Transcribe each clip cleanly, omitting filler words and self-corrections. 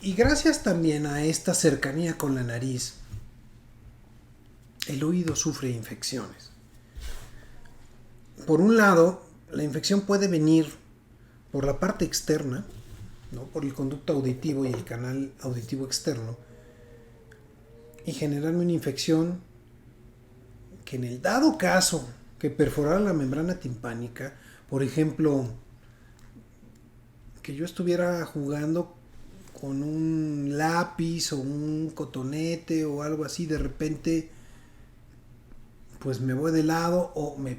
Y gracias también a esta cercanía con la nariz, el oído sufre infecciones. Por un lado, la infección puede venir por la parte externa, ¿no? Por el conducto auditivo y el canal auditivo externo, y generarme una infección que en el dado caso que perforara la membrana timpánica, por ejemplo, que yo estuviera jugando con un lápiz o un cotonete o algo así, de repente pues me voy de lado o me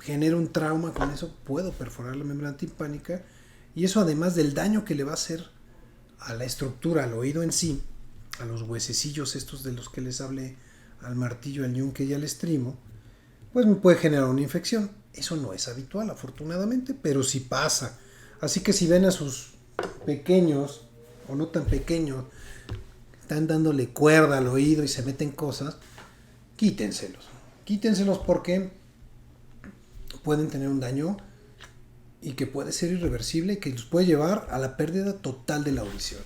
genera un trauma con eso, puedo perforar la membrana timpánica, y eso, además del daño que le va a hacer a la estructura, al oído en sí, a los huesecillos estos de los que les hablé, al martillo, al yunque y al estrimo, pues me puede generar una infección. Eso no es habitual, afortunadamente, pero sí pasa. Así que si ven a sus pequeños o no tan pequeños, están dándole cuerda al oído y se meten cosas, quítenselos. Quítenselos porque pueden tener un daño y que puede ser irreversible y que los puede llevar a la pérdida total de la audición.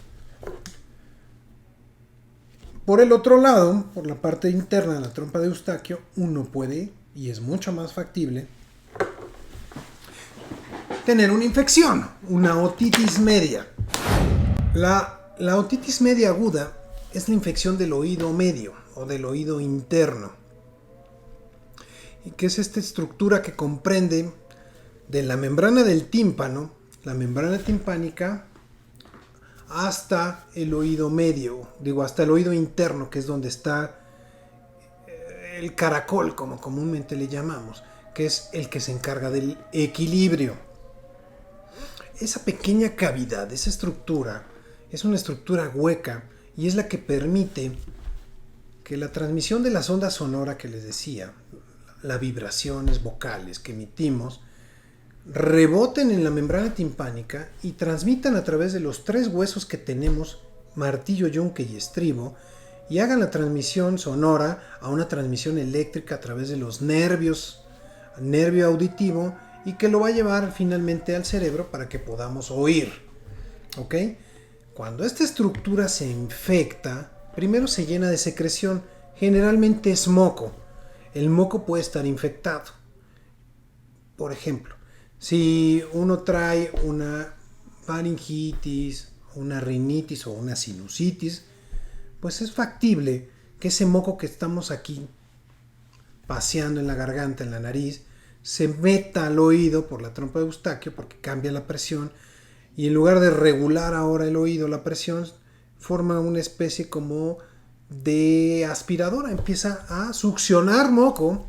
Por el otro lado, por la parte interna de la trompa de Eustaquio, uno puede, y es mucho más factible, tener una infección, una otitis media. La otitis media aguda es la infección del oído medio o del oído interno, y que es esta estructura que comprende de la membrana del tímpano, la membrana timpánica, hasta el oído medio, hasta el oído interno, que es donde está el caracol, como comúnmente le llamamos, que es el que se encarga del equilibrio. Esa pequeña cavidad, esa estructura, es una estructura hueca y es la que permite que la transmisión de las ondas sonoras que les decía, las vibraciones vocales que emitimos, reboten en la membrana timpánica y transmitan a través de los tres huesos que tenemos, martillo, yunque y estribo, y hagan la transmisión sonora a una transmisión eléctrica a través de los nervios, nervio auditivo, y que lo va a llevar finalmente al cerebro para que podamos oír. ¿Ok? Cuando esta estructura se infecta, primero se llena de secreción, generalmente es moco. El moco puede estar infectado. Por ejemplo, si uno trae una faringitis, una rinitis o una sinusitis, pues es factible que ese moco que estamos aquí paseando en la garganta, en la nariz, se meta al oído por la trompa de Eustaquio porque cambia la presión, y en lugar de regular ahora el oído, la presión, forma una especie como de aspiradora, empieza a succionar moco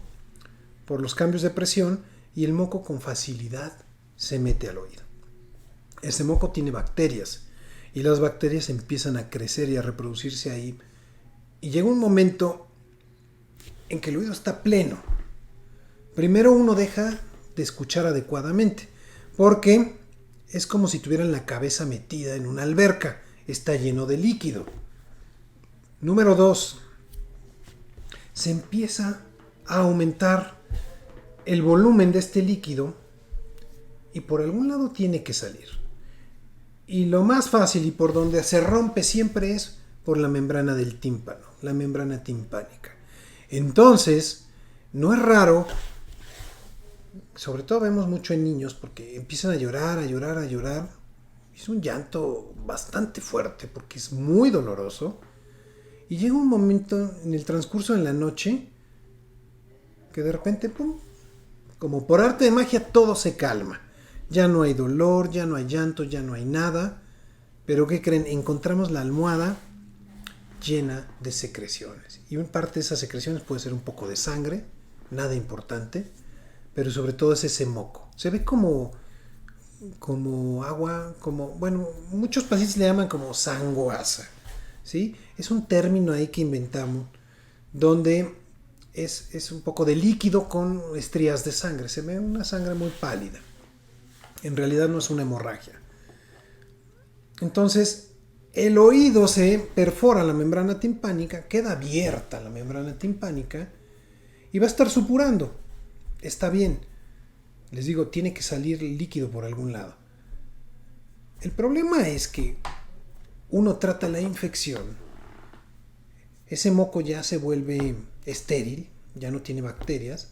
por los cambios de presión, y el moco con facilidad se mete al oído. Ese moco tiene bacterias y las bacterias empiezan a crecer y a reproducirse ahí, y llega un momento en que el oído está pleno. Primero uno deja de escuchar adecuadamente porque es como si tuvieran la cabeza metida en una alberca, está lleno de líquido. Número 2, se empieza a aumentar el volumen de este líquido y por algún lado tiene que salir. Y lo más fácil y por donde se rompe siempre es por la membrana del tímpano, la membrana timpánica. Entonces, no es raro, sobre todo vemos mucho en niños, porque empiezan a llorar, a llorar, a llorar. Es un llanto bastante fuerte porque es muy doloroso. Y llega un momento en el transcurso de la noche que de repente, ¡pum!, como por arte de magia, todo se calma. Ya no hay dolor, ya no hay llanto, ya no hay nada. Pero ¿qué creen? Encontramos la almohada llena de secreciones. Y en parte de esas secreciones puede ser un poco de sangre, nada importante, pero sobre todo es ese moco. Se ve como agua, bueno, muchos pacientes le llaman como sanguaza, ¿sí? Es un término ahí que inventamos, donde es un poco de líquido con estrías de sangre. Se ve una sangre muy pálida. En realidad no es una hemorragia. Entonces, el oído se perfora la membrana timpánica, queda abierta la membrana timpánica y va a estar supurando. Está bien. Les digo, tiene que salir el líquido por algún lado. El problema es que uno trata la infección, ese moco ya se vuelve estéril, ya no tiene bacterias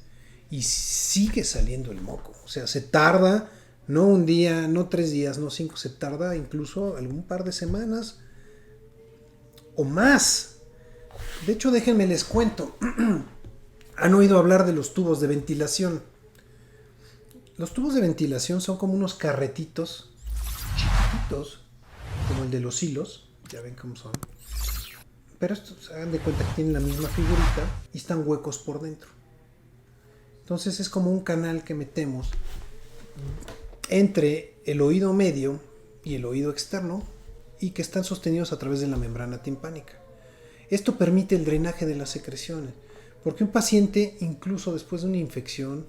y sigue saliendo el moco. O sea, se tarda, no un día, no 3 días, no 5, se tarda incluso algún par de semanas o más. De hecho, déjenme les cuento. ¿Han oído hablar de los tubos de ventilación? Los tubos de ventilación son como unos carretitos chiquititos, como el de los hilos, ya ven cómo son. Pero estos, hagan de cuenta que tienen la misma figurita y están huecos por dentro. Entonces es como un canal que metemos entre el oído medio y el oído externo y que están sostenidos a través de la membrana timpánica. Esto permite el drenaje de las secreciones, porque un paciente, incluso después de una infección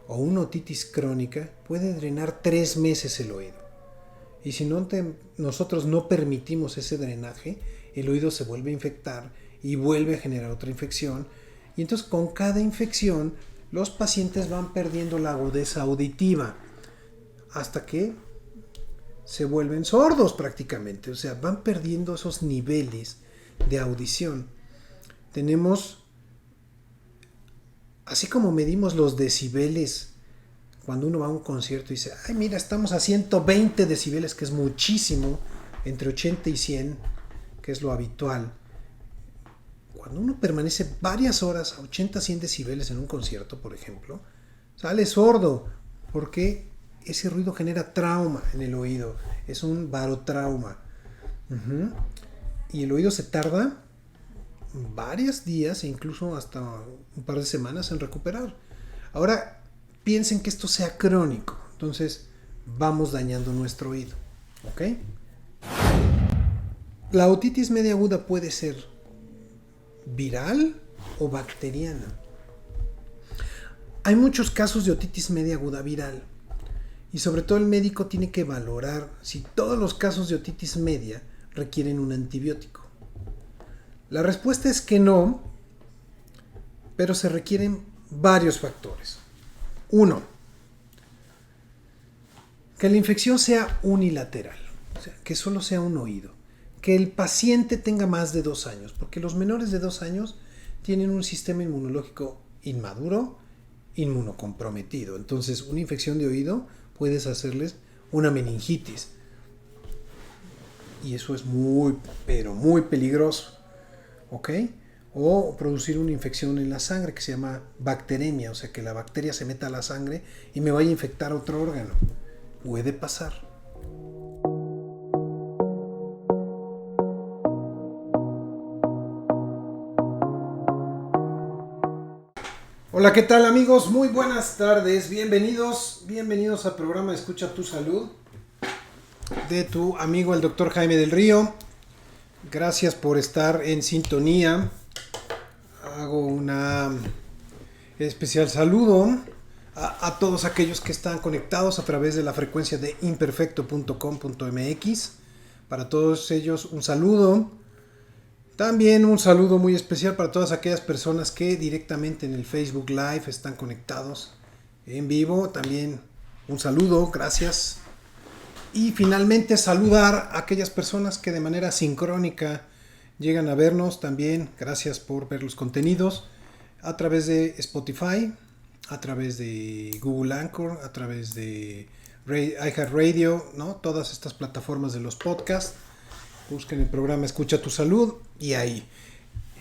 o una otitis crónica, puede drenar 3 meses el oído. Y si nosotros no permitimos ese drenaje, el oído se vuelve a infectar y vuelve a generar otra infección. Y entonces con cada infección los pacientes van perdiendo la agudeza auditiva hasta que se vuelven sordos prácticamente. O sea, van perdiendo esos niveles de audición. Tenemos, así como medimos los decibeles cuando uno va a un concierto y dice, ay, mira, estamos a 120 decibeles, que es muchísimo, entre 80 y 100, que es lo habitual. Cuando uno permanece varias horas a 80, 100 decibeles en un concierto, por ejemplo, sale sordo, porque ese ruido genera trauma en el oído, es un barotrauma. Y el oído se tarda varios días e incluso hasta un par de semanas en recuperar. Ahora, piensen que esto sea crónico, entonces vamos dañando nuestro oído, ¿ok? La otitis media aguda puede ser viral o bacteriana. Hay muchos casos de otitis media aguda viral y sobre todo el médico tiene que valorar si todos los casos de otitis media requieren un antibiótico. La respuesta es que no, pero se requieren varios factores. 1. Que la infección sea unilateral, o sea, que solo sea un oído. Que el paciente tenga más de 2 años, porque los menores de 2 años tienen un sistema inmunológico inmaduro, inmunocomprometido. Entonces, una infección de oído puedes hacerles una meningitis. Y eso es muy, pero muy peligroso, ¿ok? O producir una infección en la sangre que se llama bacteremia, o sea que la bacteria se meta a la sangre y me vaya a infectar otro órgano. Puede pasar. Hola, ¿qué tal amigos? Muy buenas tardes, bienvenidos al programa Escucha tu Salud de tu amigo el Dr. Jaime del Río. Gracias por estar en sintonía. Hago una especial saludo a todos aquellos que están conectados a través de la frecuencia de imperfecto.com.mx. Para todos ellos un saludo. También un saludo muy especial para todas aquellas personas que directamente en el Facebook Live están conectados en vivo. También un saludo, gracias. Y finalmente saludar a aquellas personas que de manera sincrónica llegan a vernos también. Gracias por ver los contenidos a través de Spotify, a través de Google Anchor, a través de iHeartRadio, ¿no? Todas estas plataformas de los podcasts. Busquen el programa Escucha tu Salud y ahí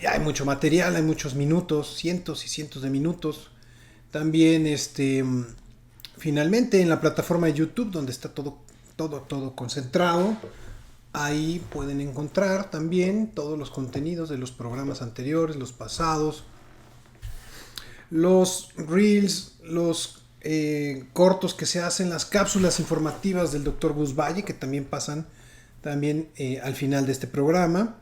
hay mucho material, hay muchos minutos, cientos y cientos de minutos. También finalmente en la plataforma de YouTube, donde está todo concentrado. Ahí pueden encontrar también todos los contenidos de los programas anteriores, los pasados, los reels, los cortos que se hacen, las cápsulas informativas del Dr. Gus Valle, que también pasan también al final de este programa,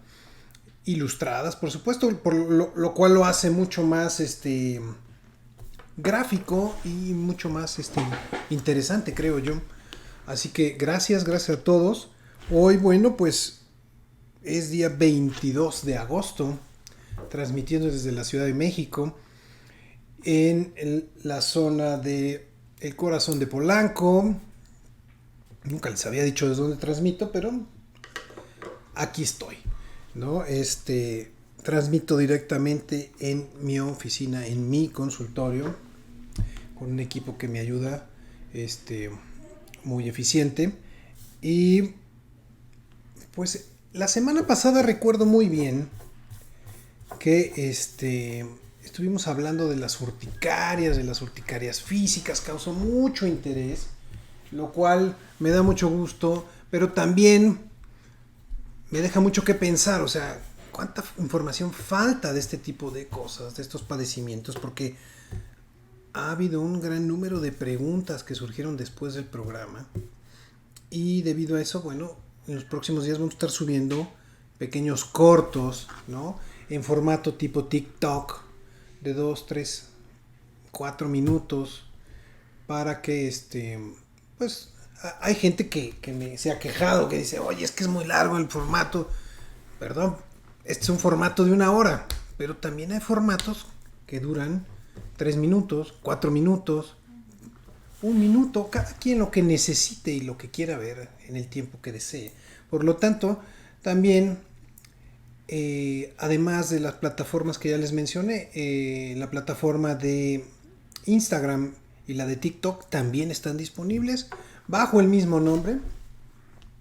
ilustradas, por supuesto, por lo cual lo hace mucho más gráfico y mucho más interesante, creo yo. Así que gracias a todos. Hoy, bueno, pues es día 22 de agosto, transmitiendo desde la Ciudad de México, en la zona de El Corazón de Polanco. Nunca les había dicho desde dónde transmito, pero aquí estoy, ¿no? Transmito directamente en mi oficina, en mi consultorio, con un equipo que me ayuda, muy eficiente. Y pues la semana pasada recuerdo muy bien que estuvimos hablando de las urticarias físicas, causó mucho interés, lo cual me da mucho gusto, pero también me deja mucho que pensar, o sea, cuánta información falta de este tipo de cosas, de estos padecimientos, porque ha habido un gran número de preguntas que surgieron después del programa y debido a eso, bueno, en los próximos días vamos a estar subiendo pequeños cortos, ¿no? En formato tipo TikTok de 2, 3, 4 minutos para que pues hay gente que se ha quejado, que dice, oye, es que es muy largo el formato. Perdón, este es un formato de 1 hora, pero también hay formatos que duran 3 minutos, 4 minutos, 1 minuto, cada quien lo que necesite y lo que quiera ver en el tiempo que desee. Por lo tanto, también, además de las plataformas que ya les mencioné, la plataforma de Instagram y la de TikTok también están disponibles bajo el mismo nombre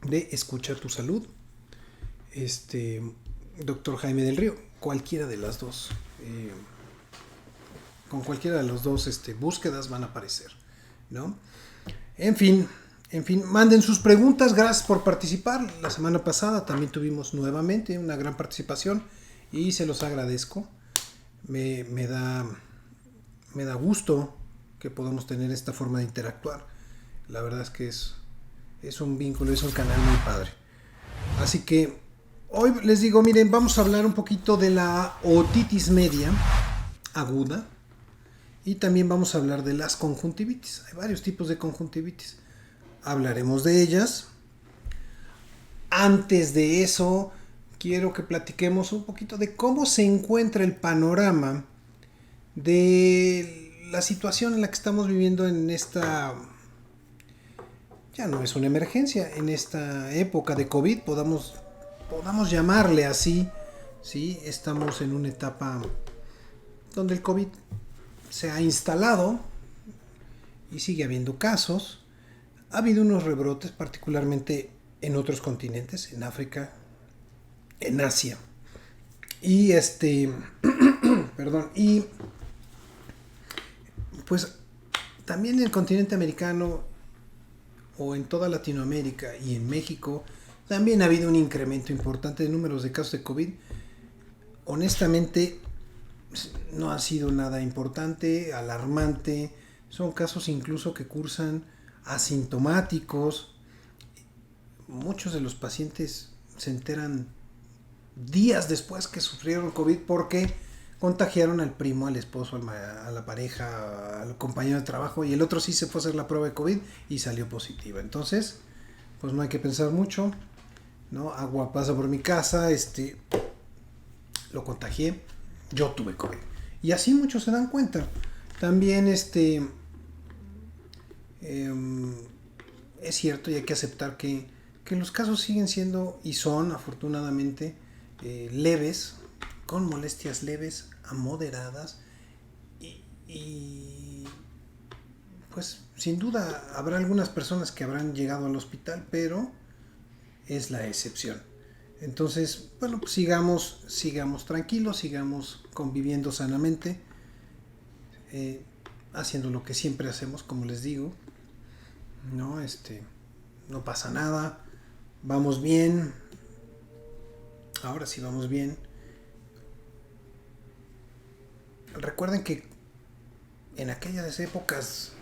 de Escucha tu Salud. Doctor Jaime del Río, cualquiera de las dos, con cualquiera de las dos búsquedas van a aparecer, ¿no? En fin, manden sus preguntas, gracias por participar. La semana pasada también tuvimos nuevamente una gran participación y se los agradezco. Me da gusto que podamos tener esta forma de interactuar. La verdad es que es un vínculo, es un canal muy padre. Así que hoy les digo, miren, vamos a hablar un poquito de la otitis media aguda y también vamos a hablar de las conjuntivitis. Hay varios tipos de conjuntivitis. Hablaremos de ellas. Antes de eso, quiero que platiquemos un poquito de cómo se encuentra el panorama de la situación en la que estamos viviendo en esta, ya no es una emergencia, en esta época de COVID, podamos llamarle así, ¿sí? Estamos en una etapa donde el COVID se ha instalado y sigue habiendo casos. Ha habido unos rebrotes, particularmente en otros continentes, en África, en Asia. Y perdón, y pues también en el continente americano o en toda Latinoamérica y en México también ha habido un incremento importante de números de casos de COVID. Honestamente, no ha sido nada importante, alarmante. Son casos incluso que cursan asintomáticos. Muchos de los pacientes se enteran días después que sufrieron COVID porque contagiaron al primo, al esposo, a la pareja, al compañero de trabajo, y el otro sí se fue a hacer la prueba de COVID y salió positiva. Entonces, pues no hay que pensar mucho, ¿no? Agua pasa por mi casa, lo contagié, yo tuve COVID. Y así muchos se dan cuenta. También es cierto y hay que aceptar que los casos siguen siendo y son afortunadamente leves, con molestias leves a moderadas y pues sin duda habrá algunas personas que habrán llegado al hospital, pero es la excepción. Entonces, bueno, pues sigamos tranquilos, sigamos conviviendo sanamente, haciendo lo que siempre hacemos, como les digo, no no pasa nada, vamos bien, ahora sí vamos bien. Recuerden que en aquellas épocas,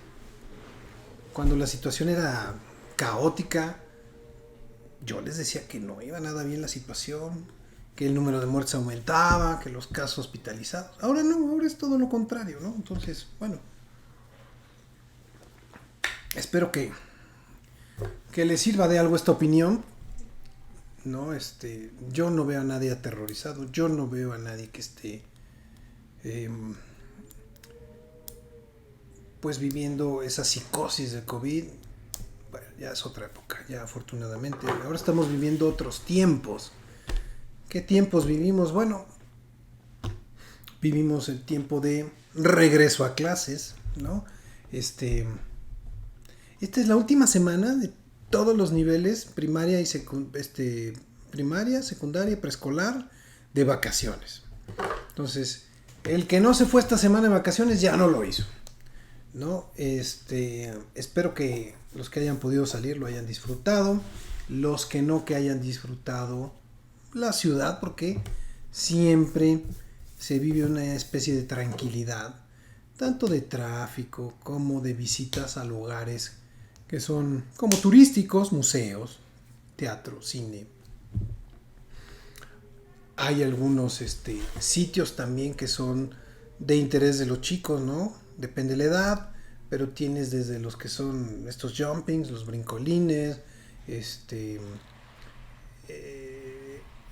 cuando la situación era caótica, yo les decía que no iba nada bien la situación, que el número de muertes aumentaba, que los casos hospitalizados. Ahora no, ahora es todo lo contrario, ¿no? Entonces, bueno, espero que les sirva de algo esta opinión, ¿no? Yo no veo a nadie aterrorizado, yo no veo a nadie que esté pues viviendo esa psicosis de COVID. Bueno, ya es otra época, ya afortunadamente. Ahora estamos viviendo otros tiempos, ¿Qué tiempos vivimos? Bueno, vivimos el tiempo de regreso a clases, ¿no? Esta es la última semana de todos los niveles, primaria, primaria, secundaria, preescolar, de vacaciones. Entonces, el que no se fue esta semana de vacaciones ya no lo hizo, ¿no? Espero que los que hayan podido salir lo hayan disfrutado, los que no, que hayan disfrutado la ciudad, porque siempre se vive una especie de tranquilidad, tanto de tráfico como de visitas a lugares que son como turísticos, museos, teatro, cine. Hay algunos sitios también que son de interés de los chicos, ¿no? Depende de la edad, pero tienes desde los que son estos jumpings, los brincolines,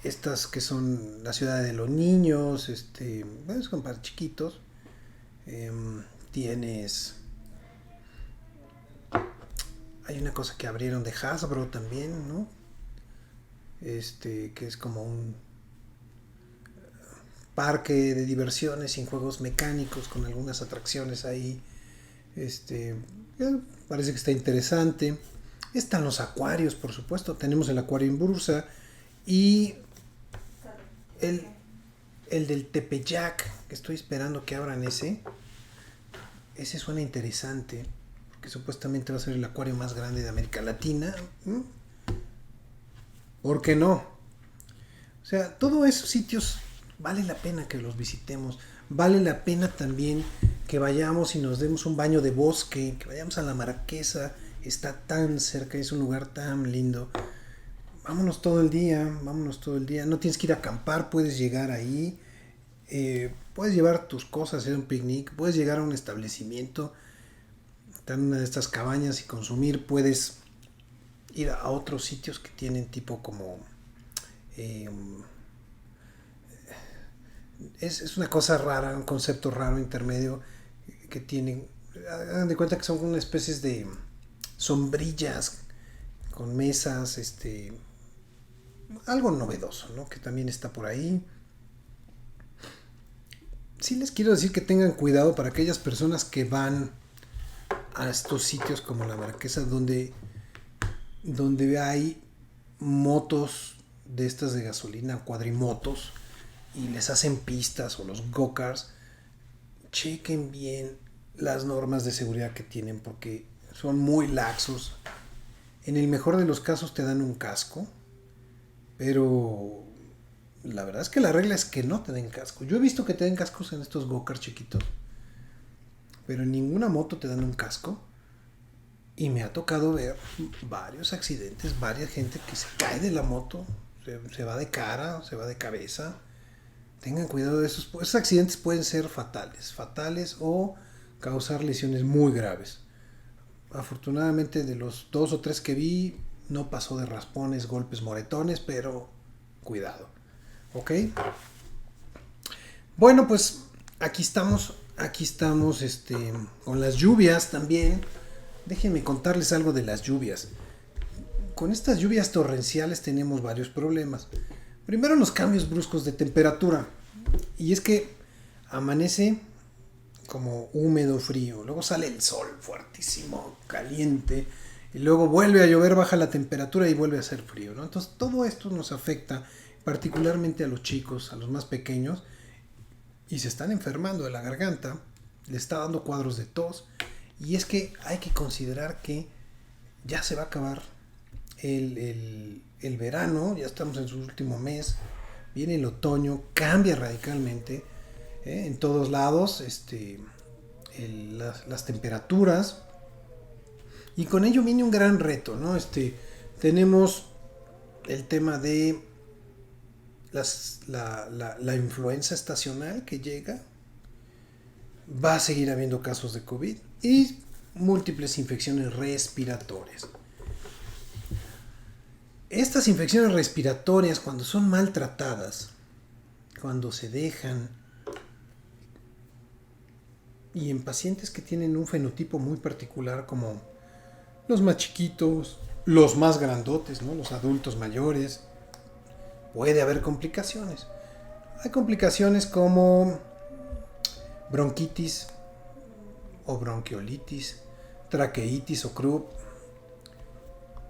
estas que son la ciudad de los niños, son para chiquitos. Tienes... Hay una cosa que abrieron de Hasbro también, ¿no? Que es como un parque de diversiones sin juegos mecánicos, con algunas atracciones ahí. Parece que está interesante. Están los acuarios, por supuesto. Tenemos el acuario en Bursa y el del Tepeyac, que estoy esperando que abran ese. Ese suena interesante, porque supuestamente va a ser el acuario más grande de América Latina. ¿Por qué no? O sea, todos esos sitios vale la pena que los visitemos. Vale la pena también que vayamos y nos demos un baño de bosque, que vayamos a la Marquesa. Está tan cerca, es un lugar tan lindo. Vámonos todo el día. No tienes que ir a acampar, puedes llegar ahí. Puedes llevar tus cosas, hacer un picnic. Puedes llegar a un establecimiento, estar en una de estas cabañas y consumir. Puedes ir a otros sitios que tienen tipo como... es una cosa rara, un concepto raro, intermedio, que tienen... Hagan de cuenta que son una especie de sombrillas con mesas, algo novedoso, ¿no? Que también está por ahí. Sí les quiero decir que tengan cuidado para aquellas personas que van a estos sitios como la Marquesa, donde hay motos de estas de gasolina, cuadrimotos, y les hacen pistas, o los go-karts. Chequen bien las normas de seguridad que tienen, porque son muy laxos. En el mejor de los casos te dan un casco, pero la verdad es que la regla es que no te den casco. Yo he visto que te den cascos en estos go-karts chiquitos, pero en ninguna moto te dan un casco. Y me ha tocado ver varios accidentes, varias gente que se cae de la moto, se va de cara, se va de cabeza. Tengan cuidado de esos accidentes, pueden ser fatales o causar lesiones muy graves. Afortunadamente, de los 2 o 3 que vi, no pasó de raspones, golpes, moretones, pero cuidado. ¿Ok? Bueno, pues aquí estamos con las lluvias también. Déjenme contarles algo de las lluvias. Con estas lluvias torrenciales tenemos varios problemas. Primero, los cambios bruscos de temperatura. Y es que amanece como húmedo, frío. Luego sale el sol fuertísimo, caliente. Y luego vuelve a llover, baja la temperatura y vuelve a hacer frío, ¿no? Entonces todo esto nos afecta particularmente a los chicos, a los más pequeños. Y se están enfermando de la garganta. Le está dando cuadros de tos. Y es que hay que considerar que ya se va a acabar el verano, ya estamos en su último mes, viene el otoño, cambia radicalmente en todos lados las temperaturas, y con ello viene un gran reto, ¿no? Tenemos el tema de la influenza estacional que llega, va a seguir habiendo casos de COVID y múltiples infecciones respiratorias. Estas infecciones respiratorias, cuando son maltratadas, cuando se dejan, y en pacientes que tienen un fenotipo muy particular, como los más chiquitos, los más grandotes, ¿no? Los adultos mayores, puede haber complicaciones. Hay complicaciones como bronquitis o bronquiolitis, traqueitis o Krupp,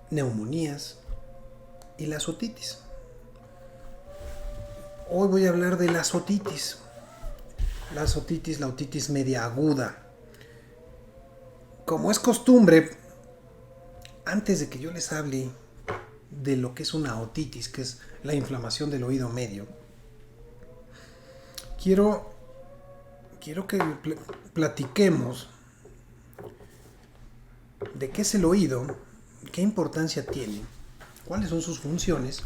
neumonías y las otitis. Hoy voy a hablar de las otitis. Las otitis, la otitis media aguda. Como es costumbre, antes de que yo les hable de lo que es una otitis, que es la inflamación del oído medio, quiero que platiquemos de qué es el oído, qué importancia tiene, cuáles son sus funciones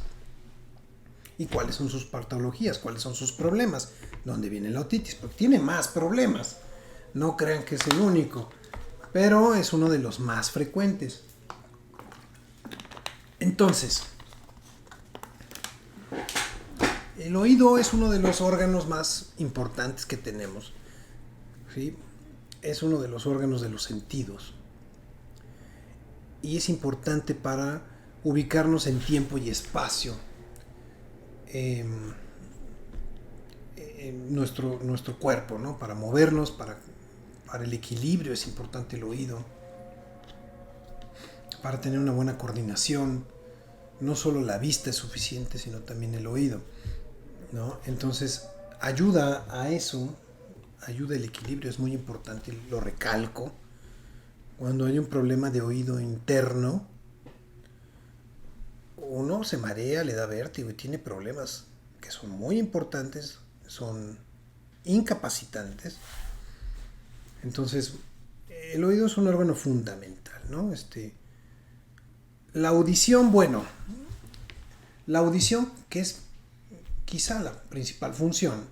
y cuáles son sus patologías, cuáles son sus problemas, dónde viene la otitis, porque tiene más problemas. No crean que es el único, pero es uno de los más frecuentes. Entonces, el oído es uno de los órganos más importantes que tenemos, ¿sí? Es uno de los órganos de los sentidos. Y es importante para ubicarnos en tiempo y espacio. En nuestro cuerpo, ¿no? Para movernos, para el equilibrio es importante el oído. Para tener una buena coordinación, no solo la vista es suficiente, sino también el oído, ¿no? Entonces, ayuda a eso, ayuda el equilibrio, es muy importante, lo recalco. Cuando hay un problema de oído interno, uno se marea, le da vértigo y tiene problemas que son muy importantes, son incapacitantes. Entonces, el oído es un órgano fundamental, ¿no? La audición, la audición, que es quizá la principal función,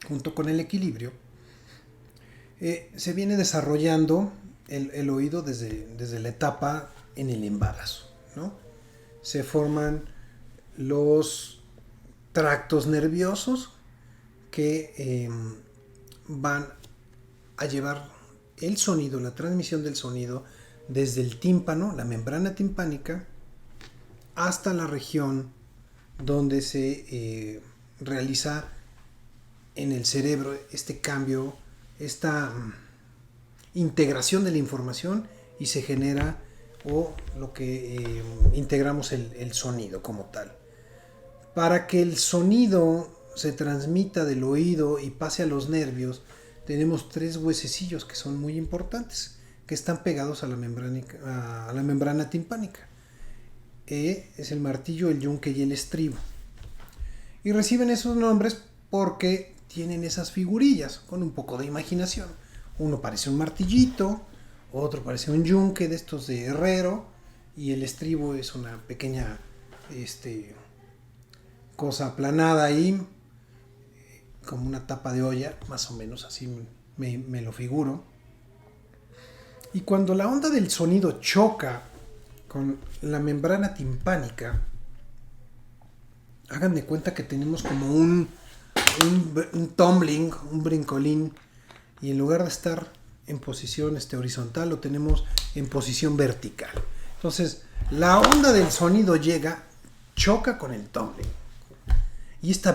junto con el equilibrio, se viene desarrollando el oído desde la etapa en el embarazo, ¿no? Se forman los tractos nerviosos que van a llevar el sonido, la transmisión del sonido desde el tímpano, la membrana timpánica, hasta la región donde se realiza en el cerebro este cambio, esta integración de la información y se genera lo que integramos el sonido como tal. Para que el sonido se transmita del oído y pase a los nervios, tenemos 3 huesecillos que son muy importantes, que están pegados a la membrana timpánica. Es el martillo, el yunque y el estribo. Y reciben esos nombres porque tienen esas figurillas con un poco de imaginación. Uno parece un martillito, otro parece un yunque de estos de herrero, y el estribo es una pequeña cosa aplanada ahí, como una tapa de olla, más o menos así me lo figuro. Y cuando la onda del sonido choca con la membrana timpánica, hagan de cuenta que tenemos como un tumbling, un brincolín, y en lugar de estar en posición horizontal, lo tenemos en posición vertical. Entonces, la onda del sonido llega, choca con el tumbling, y esta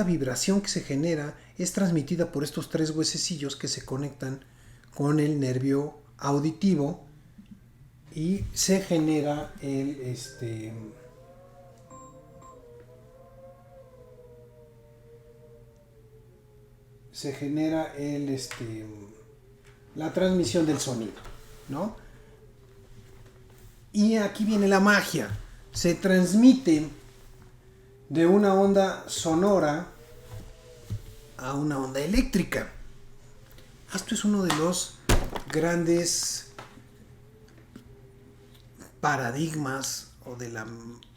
vibración que se genera es transmitida por estos 3 huesecillos que se conectan con el nervio auditivo y se genera la transmisión del sonido, ¿no? Y aquí viene la magia. Se transmite de una onda sonora a una onda eléctrica. Esto es uno de los grandes paradigmas o de la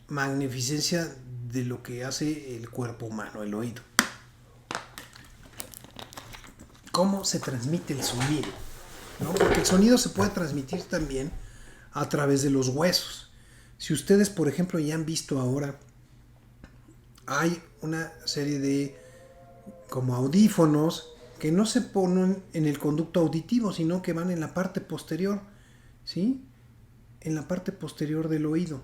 magnificencia de lo que hace el cuerpo humano, el oído. ¿Cómo se transmite el sonido? ¿No? Porque el sonido se puede transmitir también a través de los huesos. Si ustedes, por ejemplo, ya han visto ahora, hay una serie de como audífonos que no se ponen en el conducto auditivo, sino que van en la parte posterior, ¿sí? En la parte posterior del oído.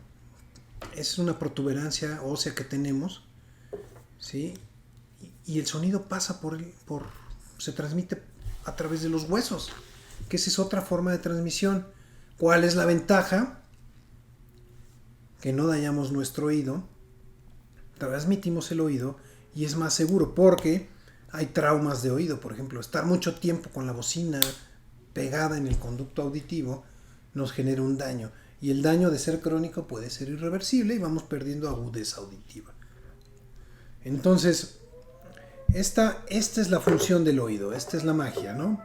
es una protuberancia ósea que tenemos, ¿sí? Y el sonido pasa se transmite a través de los huesos, que esa es otra forma de transmisión. ¿Cuál es la ventaja? Que no dañamos nuestro oído, transmitimos el oído y es más seguro, porque hay traumas de oído. Por ejemplo, estar mucho tiempo con la bocina pegada en el conducto auditivo nos genera un daño, y el daño, de ser crónico, puede ser irreversible y vamos perdiendo agudeza auditiva. Entonces, esta es la función del oído, esta es la magia, ¿no?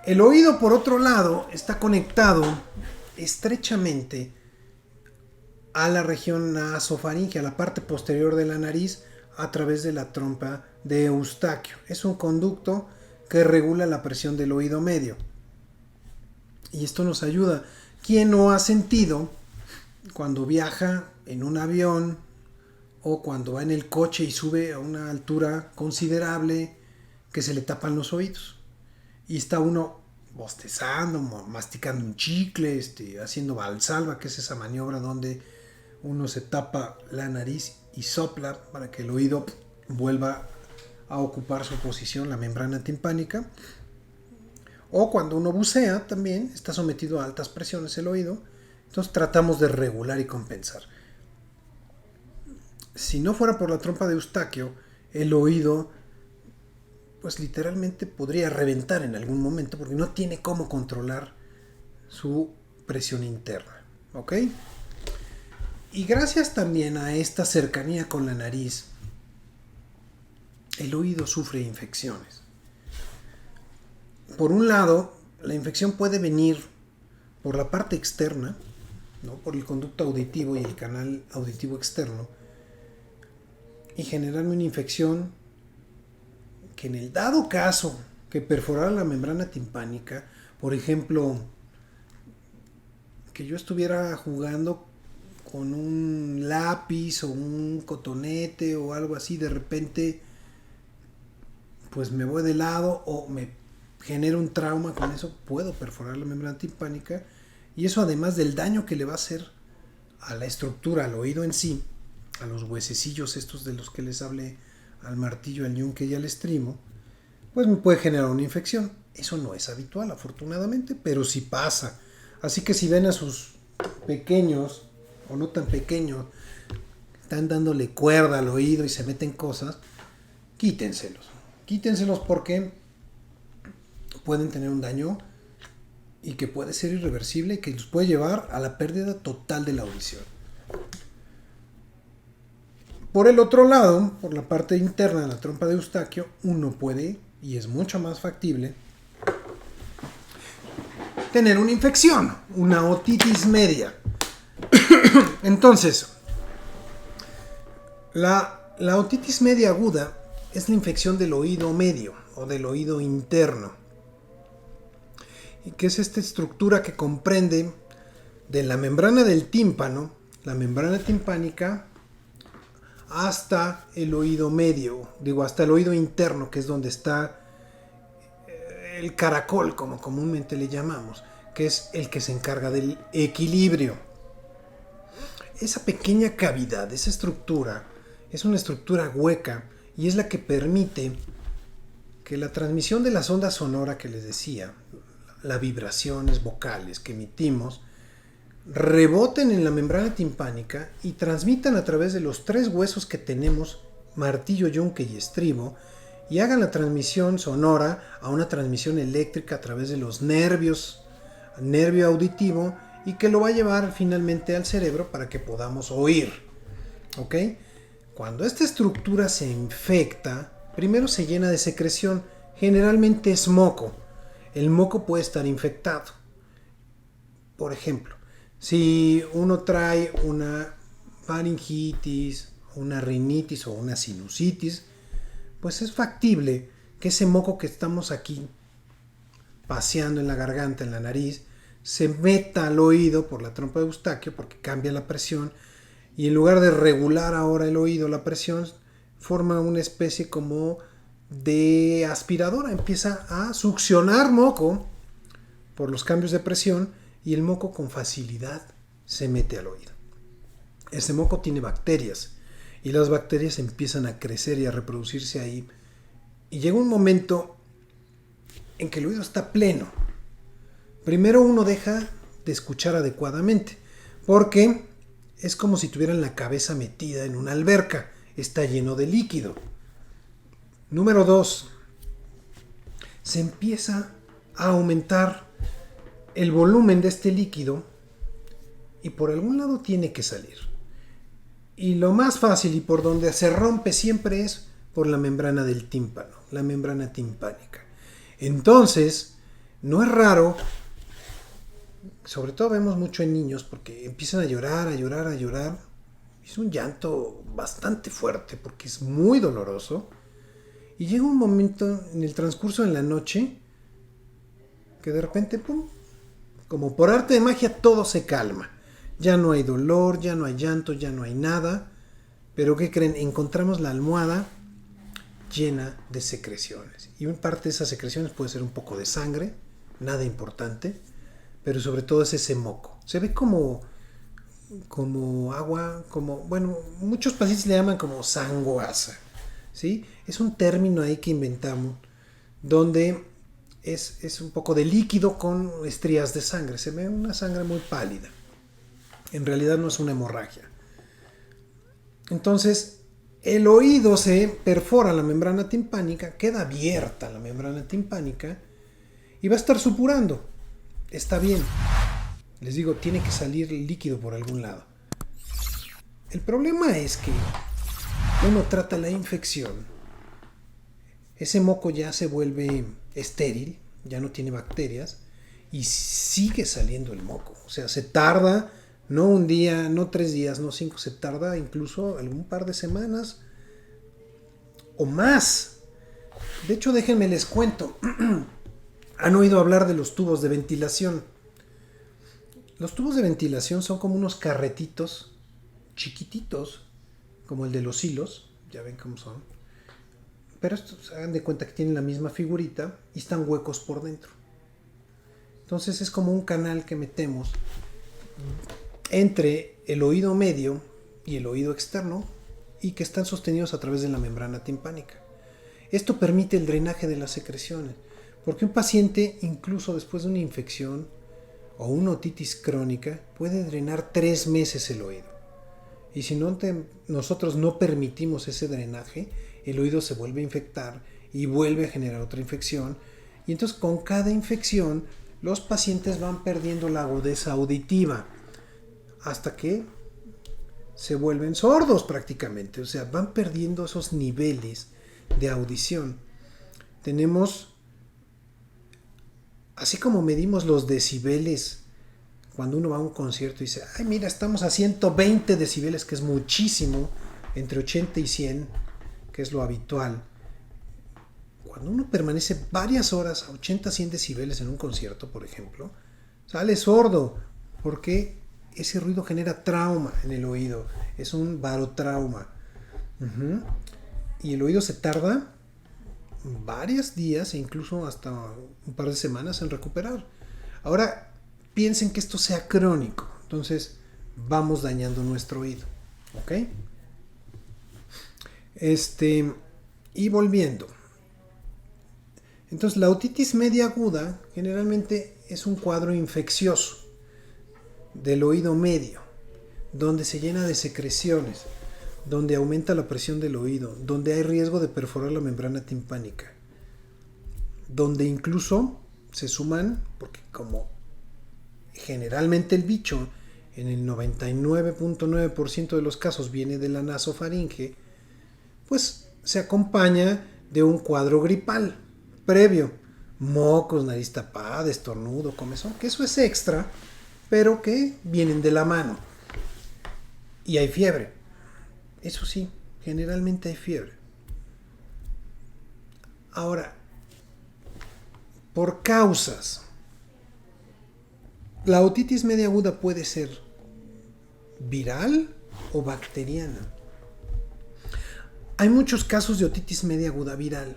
El oído, por otro lado, está conectado estrechamente a la región nasofaringea, a la parte posterior de la nariz, a través de la trompa de Eustaquio. Es un conducto que regula la presión del oído medio. Y esto nos ayuda. ¿Quién no ha sentido cuando viaja en un avión o cuando va en el coche y sube a una altura considerable que se le tapan los oídos? Y está uno bostezando, masticando un chicle, haciendo valsalva, que es esa maniobra donde uno se tapa la nariz y sopla para que el oído vuelva a ocupar su posición, la membrana timpánica. O cuando uno bucea también está sometido a altas presiones el oído, entonces tratamos de regular y compensar. Si no fuera por la trompa de Eustaquio, el oído pues literalmente podría reventar en algún momento, porque no tiene cómo controlar su presión interna, ¿ok? Y gracias también a esta cercanía con la nariz, el oído sufre infecciones. Por un lado, la infección puede venir por la parte externa, ¿no? Por el conducto auditivo y el canal auditivo externo, y generar una infección que, en el dado caso que perforara la membrana timpánica, por ejemplo, que yo estuviera jugando con un lápiz o un cotonete o algo así, de repente pues me voy de lado o me genera un trauma con eso, puedo perforar la membrana timpánica, y eso, además del daño que le va a hacer a la estructura, al oído en sí, a los huesecillos estos de los que les hablé, al martillo, al yunque y al estrimo, pues me puede generar una infección. Eso no es habitual, afortunadamente, pero sí pasa. Así que si ven a sus pequeños o no tan pequeños, están dándole cuerda al oído y se meten cosas, quítenselos porque pueden tener un daño y que puede ser irreversible y que los puede llevar a la pérdida total de la audición. Por el otro lado, por la parte interna de la trompa de Eustaquio, uno puede, y es mucho más factible, tener una infección, una otitis media. Entonces, la otitis media aguda es la infección del oído medio o del oído interno, y que es esta estructura que comprende de la membrana del tímpano, la membrana timpánica, hasta el oído medio, hasta el oído interno, que es donde está el caracol, como comúnmente le llamamos, que es el que se encarga del equilibrio. Esa pequeña cavidad, esa estructura, es una estructura hueca y es la que permite que la transmisión de las ondas sonoras que les decía, las vibraciones vocales que emitimos, reboten en la membrana timpánica y transmitan a través de los tres huesos que tenemos, martillo, yunque y estribo, y hagan la transmisión sonora a una transmisión eléctrica a través de los nervios, nervio auditivo, y que lo va a llevar finalmente al cerebro para que podamos oír. ¿Ok? Cuando esta estructura se infecta, primero se llena de secreción, generalmente es moco. El moco puede estar infectado. Por ejemplo, si uno trae una faringitis, una rinitis o una sinusitis, pues es factible que ese moco que estamos aquí paseando en la garganta, en la nariz, se meta al oído por la trompa de Eustaquio, porque cambia la presión, y en lugar de regular ahora el oído, la presión, forma una especie como de aspiradora, empieza a succionar moco por los cambios de presión, y el moco con facilidad se mete al oído. ese moco tiene bacterias y las bacterias empiezan a crecer y a reproducirse ahí. Y llega un momento en que el oído está pleno. Primero uno deja de escuchar adecuadamente, porque es como si tuvieran la cabeza metida en una alberca, está lleno de líquido. Número 2, se empieza a aumentar el volumen de este líquido y por algún lado tiene que salir. Y lo más fácil y por donde se rompe siempre es por la membrana del tímpano, la membrana timpánica. Entonces, no es raro, sobre todo vemos mucho en niños, porque empiezan a llorar, a llorar, a llorar. Es un llanto bastante fuerte porque es muy doloroso. Y llega un momento en el transcurso de la noche que de repente, ¡pum!, como por arte de magia, todo se calma. Ya no hay dolor, ya no hay llanto, ya no hay nada. Pero ¿qué creen? Encontramos la almohada llena de secreciones. Y una parte de esas secreciones puede ser un poco de sangre, nada importante, pero sobre todo es ese moco. Se ve como agua, bueno, muchos pacientes le llaman como sanguasa, ¿sí? Es un término ahí que inventamos, donde es un poco de líquido con estrías de sangre. Se ve una sangre muy pálida. En realidad no es una hemorragia. Entonces, el oído se perfora la membrana timpánica, queda abierta la membrana timpánica y va a estar supurando. Está bien. Les digo, tiene que salir líquido por algún lado. El problema es que uno trata la infección, ese moco ya se vuelve estéril, ya no tiene bacterias y sigue saliendo el moco. O sea, se tarda, no un día, no 3 días, no 5, se tarda incluso algún par de semanas o más. De hecho, déjenme les cuento. ¿Han oído hablar de los tubos de ventilación? Los tubos de ventilación son como unos carretitos chiquititos, como el de los hilos, ya ven cómo son. Pero estos, hagan de cuenta que tienen la misma figurita y están huecos por dentro. Entonces es como un canal que metemos entre el oído medio y el oído externo y que están sostenidos a través de la membrana timpánica. Esto permite el drenaje de las secreciones, porque un paciente, incluso después de una infección o una otitis crónica, puede drenar 3 meses el oído. Y si nosotros no permitimos ese drenaje, el oído se vuelve a infectar y vuelve a generar otra infección. Y entonces con cada infección los pacientes van perdiendo la agudeza auditiva hasta que se vuelven sordos prácticamente. O sea, van perdiendo esos niveles de audición. Tenemos, así como medimos los decibeles cuando uno va a un concierto y dice, ay, mira, estamos a 120 decibeles, que es muchísimo, entre 80 y 100, que es lo habitual. Cuando uno permanece varias horas a 80, 100 decibeles en un concierto, por ejemplo, sale sordo, porque ese ruido genera trauma en el oído, es un barotrauma. Y el oído se tarda varios días e incluso hasta un par de semanas en recuperar. Ahora, piensen que esto sea crónico, entonces vamos dañando nuestro oído, ¿ok? Y volviendo. Entonces, la otitis media aguda generalmente es un cuadro infeccioso del oído medio, donde se llena de secreciones, donde aumenta la presión del oído, donde hay riesgo de perforar la membrana timpánica, donde incluso se suman, porque como generalmente el bicho en el 99.9% de los casos viene de la nasofaringe, pues se acompaña de un cuadro gripal previo, mocos, nariz tapada, estornudo, comezón, que eso es extra, pero que vienen de la mano. Y hay fiebre. Eso sí, generalmente hay fiebre. Ahora, por causas, la otitis media aguda puede ser viral o bacteriana. Hay muchos casos de otitis media aguda viral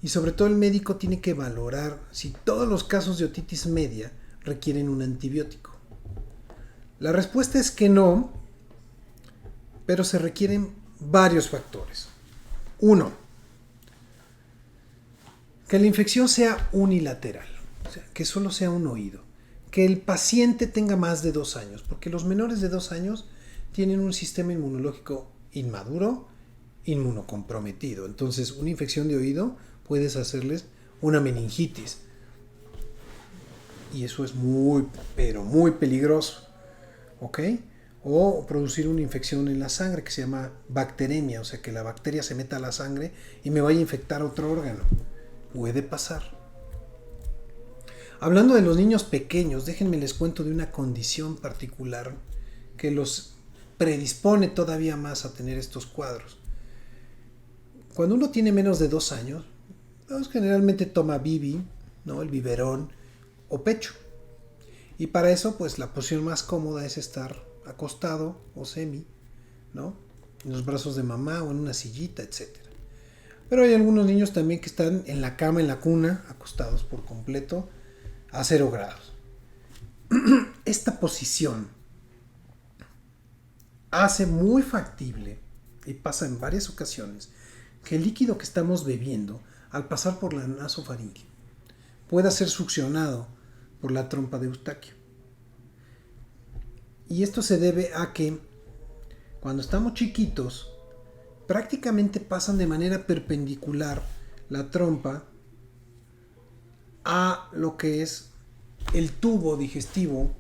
y sobre todo el médico tiene que valorar si todos los casos de otitis media requieren un antibiótico. La respuesta es que no, pero se requieren varios factores. Uno, que la infección sea unilateral, o sea, que solo sea un oído. Que el paciente tenga más de 2 años, porque los menores de 2 años tienen un sistema inmunológico inmaduro, inmunocomprometido. Entonces, una infección de oído puedes hacerles una meningitis. Y eso es muy, pero muy peligroso. ¿Ok? O producir una infección en la sangre que se llama bacteremia, o sea, que la bacteria se meta a la sangre y me vaya a infectar otro órgano. Puede pasar. Hablando de los niños pequeños, déjenme les cuento de una condición particular que los predispone todavía más a tener estos cuadros. Cuando uno tiene menos de 2 años, pues generalmente toma bibi, ¿no? El biberón o pecho. Y para eso, pues la posición más cómoda es estar acostado o semi, ¿no? En los brazos de mamá o en una sillita, etc. Pero hay algunos niños también que están en la cama, en la cuna, acostados por completo a 0 grados. Esta posición hace muy factible, y pasa en varias ocasiones, que el líquido que estamos bebiendo, al pasar por la nasofaringe, pueda ser succionado por la trompa de Eustaquio. Y esto se debe a que cuando estamos chiquitos, prácticamente pasan de manera perpendicular la trompa a lo que es el tubo digestivo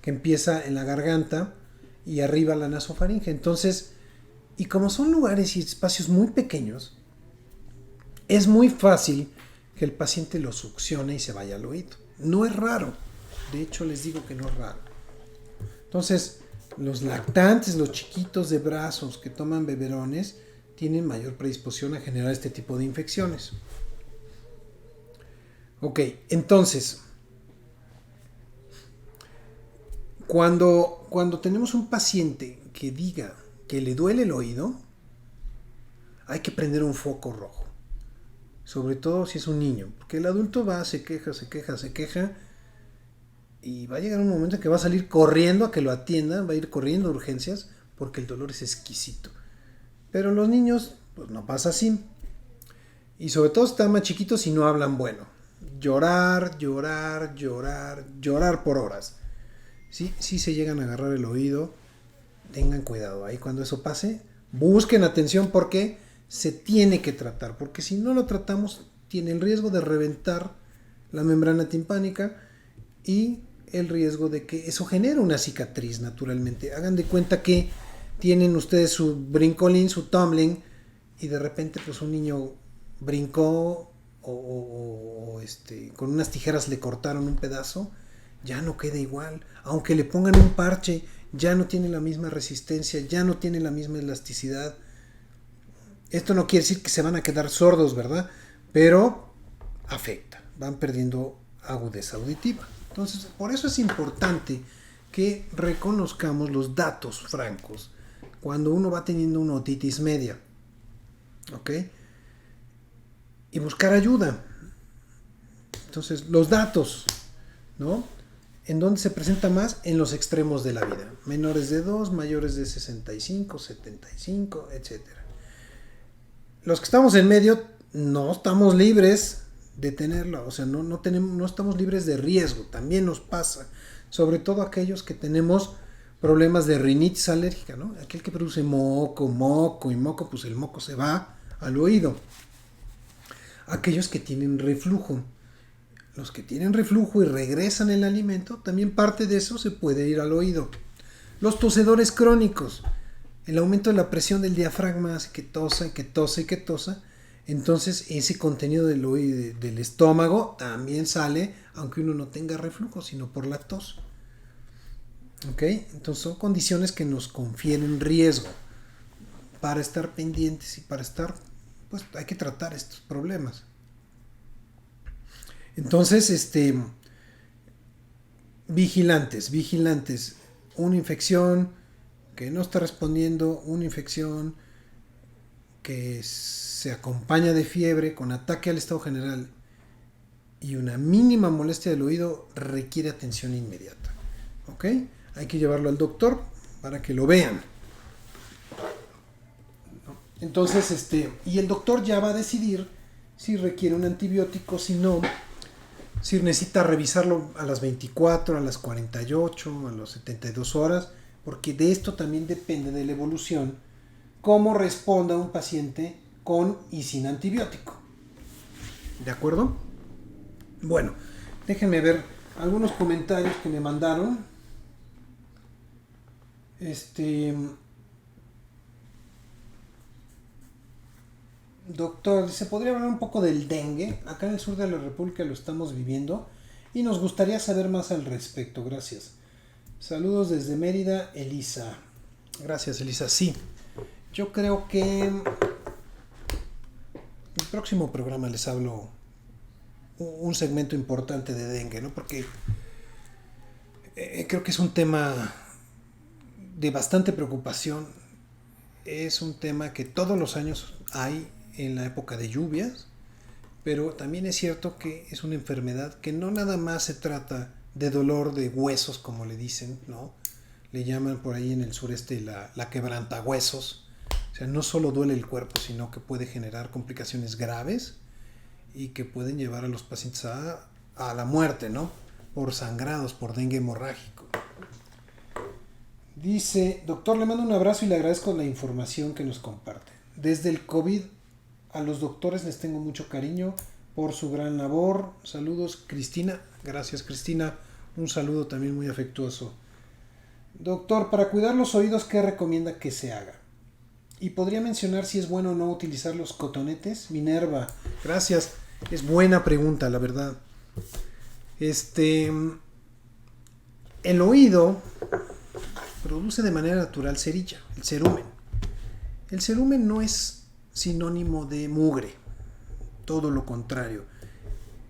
que empieza en la garganta y arriba la nasofaringe. Entonces, y como son lugares y espacios muy pequeños, es muy fácil que el paciente lo succione y se vaya al oído. No es raro. De hecho, les digo que no es raro. Entonces, los lactantes, los chiquitos de brazos que toman beberones, tienen mayor predisposición a generar este tipo de infecciones. Ok, entonces, cuando tenemos un paciente que diga que le duele el oído, hay que prender un foco rojo. Sobre todo si es un niño, porque el adulto se queja, y va a llegar un momento en que va a salir corriendo a que lo atiendan, va a ir corriendo a urgencias, porque el dolor es exquisito. Pero los niños, pues no pasa así. Y sobre todo están más chiquitos y no hablan bueno. Llorar por horas. Sí se llegan a agarrar el oído, tengan cuidado. Ahí cuando eso pase, busquen atención porque se tiene que tratar. Porque si no lo tratamos, tiene el riesgo de reventar la membrana timpánica y el riesgo de que eso genere una cicatriz naturalmente. Hagan de cuenta que tienen ustedes su brincolín, su tumbling, y de repente pues un niño brincó con unas tijeras le cortaron un pedazo, ya no queda igual. Aunque le pongan un parche, ya no tiene la misma resistencia, ya no tiene la misma elasticidad. Esto no quiere decir que se van a quedar sordos, ¿verdad? Pero afecta, van perdiendo agudeza auditiva. Entonces, por eso es importante que reconozcamos los datos francos cuando uno va teniendo una otitis media. ¿Ok? Y buscar ayuda. Entonces, los datos, ¿no? ¿En dónde se presenta más? En los extremos de la vida. Menores de 2, mayores de 65, 75, etc. Los que estamos en medio no estamos libres de tenerlo. O sea, no estamos libres de riesgo. También nos pasa. Sobre todo aquellos que tenemos problemas de rinitis alérgica, ¿no? Aquel que produce moco, pues el moco se va al oído. Aquellos que tienen reflujo. Los que tienen reflujo y regresan el alimento, también parte de eso se puede ir al oído. Los tosedores crónicos. El aumento de la presión del diafragma hace que tosa. Entonces ese contenido del estómago también sale, aunque uno no tenga reflujo, sino por la tos. ¿Ok? Entonces son condiciones que nos confieren riesgo para estar pendientes y para estar, pues hay que tratar estos problemas. Entonces, vigilantes, una infección que no está respondiendo, una infección que se acompaña de fiebre con ataque al estado general y una mínima molestia del oído requiere atención inmediata. ¿Ok? Hay que llevarlo al doctor para que lo vean. Entonces, y el doctor ya va a decidir si requiere un antibiótico, si no, si necesita revisarlo a las 24, a las 48, a las 72 horas, porque de esto también depende de la evolución, cómo responda un paciente con y sin antibiótico. ¿De acuerdo? Bueno, déjenme ver algunos comentarios que me mandaron. Doctor, ¿se podría hablar un poco del dengue? Acá en el sur de la República lo estamos viviendo y nos gustaría saber más al respecto. Gracias. Saludos desde Mérida, Elisa. Gracias, Elisa. Sí, yo creo que el próximo programa les hablo un segmento importante de dengue, ¿no? Porque creo que es un tema de bastante preocupación. Es un tema que todos los años hay en la época de lluvias, pero también es cierto que es una enfermedad que no nada más se trata de dolor de huesos, como le dicen, ¿no? Le llaman por ahí en el sureste la quebrantahuesos. O sea, no solo duele el cuerpo, sino que puede generar complicaciones graves y que pueden llevar a los pacientes a la muerte, ¿no? Por sangrados, por dengue hemorrágico. Dice, doctor, le mando un abrazo y le agradezco la información que nos comparte. Desde el COVID a los doctores les tengo mucho cariño por su gran labor. Saludos, Cristina. Gracias, Cristina. Un saludo también muy afectuoso. Doctor, para cuidar los oídos, ¿qué recomienda que se haga? Y podría mencionar si es bueno o no utilizar los cotonetes. Minerva, gracias. Es buena pregunta, la verdad. El oído produce de manera natural cerilla, el cerumen. El cerumen no es sinónimo de mugre, todo lo contrario.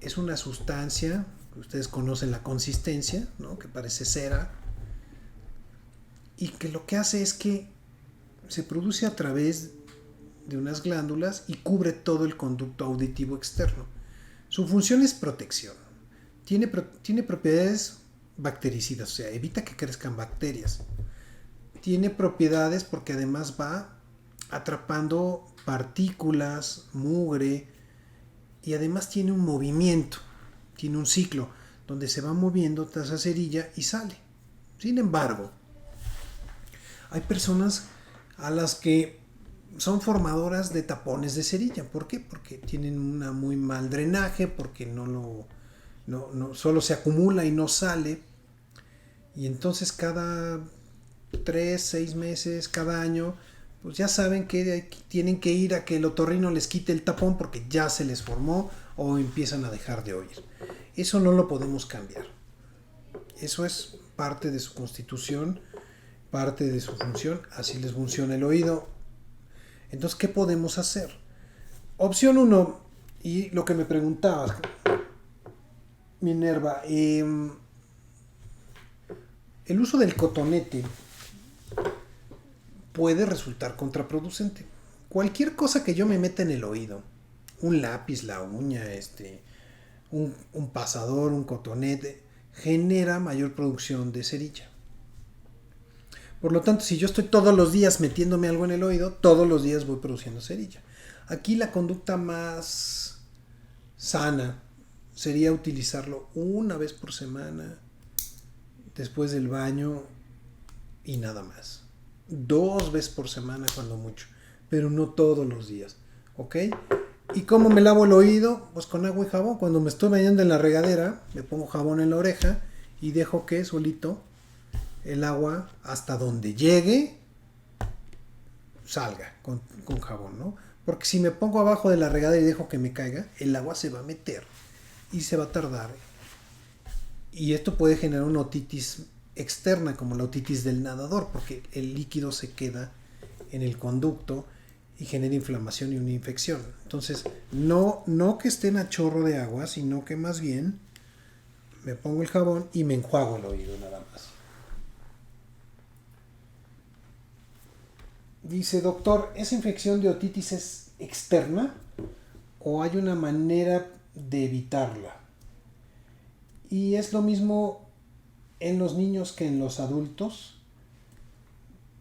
Es una sustancia, ustedes conocen la consistencia, ¿no? Que parece cera, y que lo que hace es que se produce a través de unas glándulas y cubre todo el conducto auditivo externo. Su función es protección. Tiene propiedades bactericidas, o sea, evita que crezcan bacterias. Tiene propiedades porque además va atrapando partículas, mugre, y además tiene un movimiento, tiene un ciclo donde se va moviendo tras esa cerilla y sale. Sin embargo, hay personas a las que son formadoras de tapones de cerilla. ¿Por qué? Porque tienen un muy mal drenaje, porque no solo se acumula y no sale. Y entonces cada 3, 6 meses, cada año, pues ya saben que tienen que ir a que el otorrino les quite el tapón porque ya se les formó o empiezan a dejar de oír. Eso no lo podemos cambiar. Eso es parte de su constitución, parte de su función. Así les funciona el oído. Entonces, ¿qué podemos hacer? Opción 1, y lo que me preguntabas, Minerva, el uso del cotonete puede resultar contraproducente. Cualquier cosa que yo me meta en el oído, un lápiz, la uña, un pasador, un cotonete, genera mayor producción de cerilla. Por lo tanto, si yo estoy todos los días metiéndome algo en el oído, todos los días voy produciendo cerilla. Aquí la conducta más sana sería utilizarlo una vez por semana, después del baño y nada más. 2 veces por semana cuando mucho, pero no todos los días, ¿ok? ¿Y cómo me lavo el oído? Pues con agua y jabón. Cuando me estoy bañando en la regadera, me pongo jabón en la oreja y dejo que solito el agua hasta donde llegue salga con jabón, ¿no? Porque si me pongo abajo de la regadera y dejo que me caiga, el agua se va a meter y se va a tardar. Y esto puede generar una otitis externa, como la otitis del nadador, porque el líquido se queda en el conducto y genera inflamación y una infección. Entonces, no que estén a chorro de agua, sino que más bien me pongo el jabón y me enjuago el oído nada más. Dice, doctor, ¿esa infección de otitis es externa o hay una manera de evitarla? Y es lo mismo en los niños que en los adultos.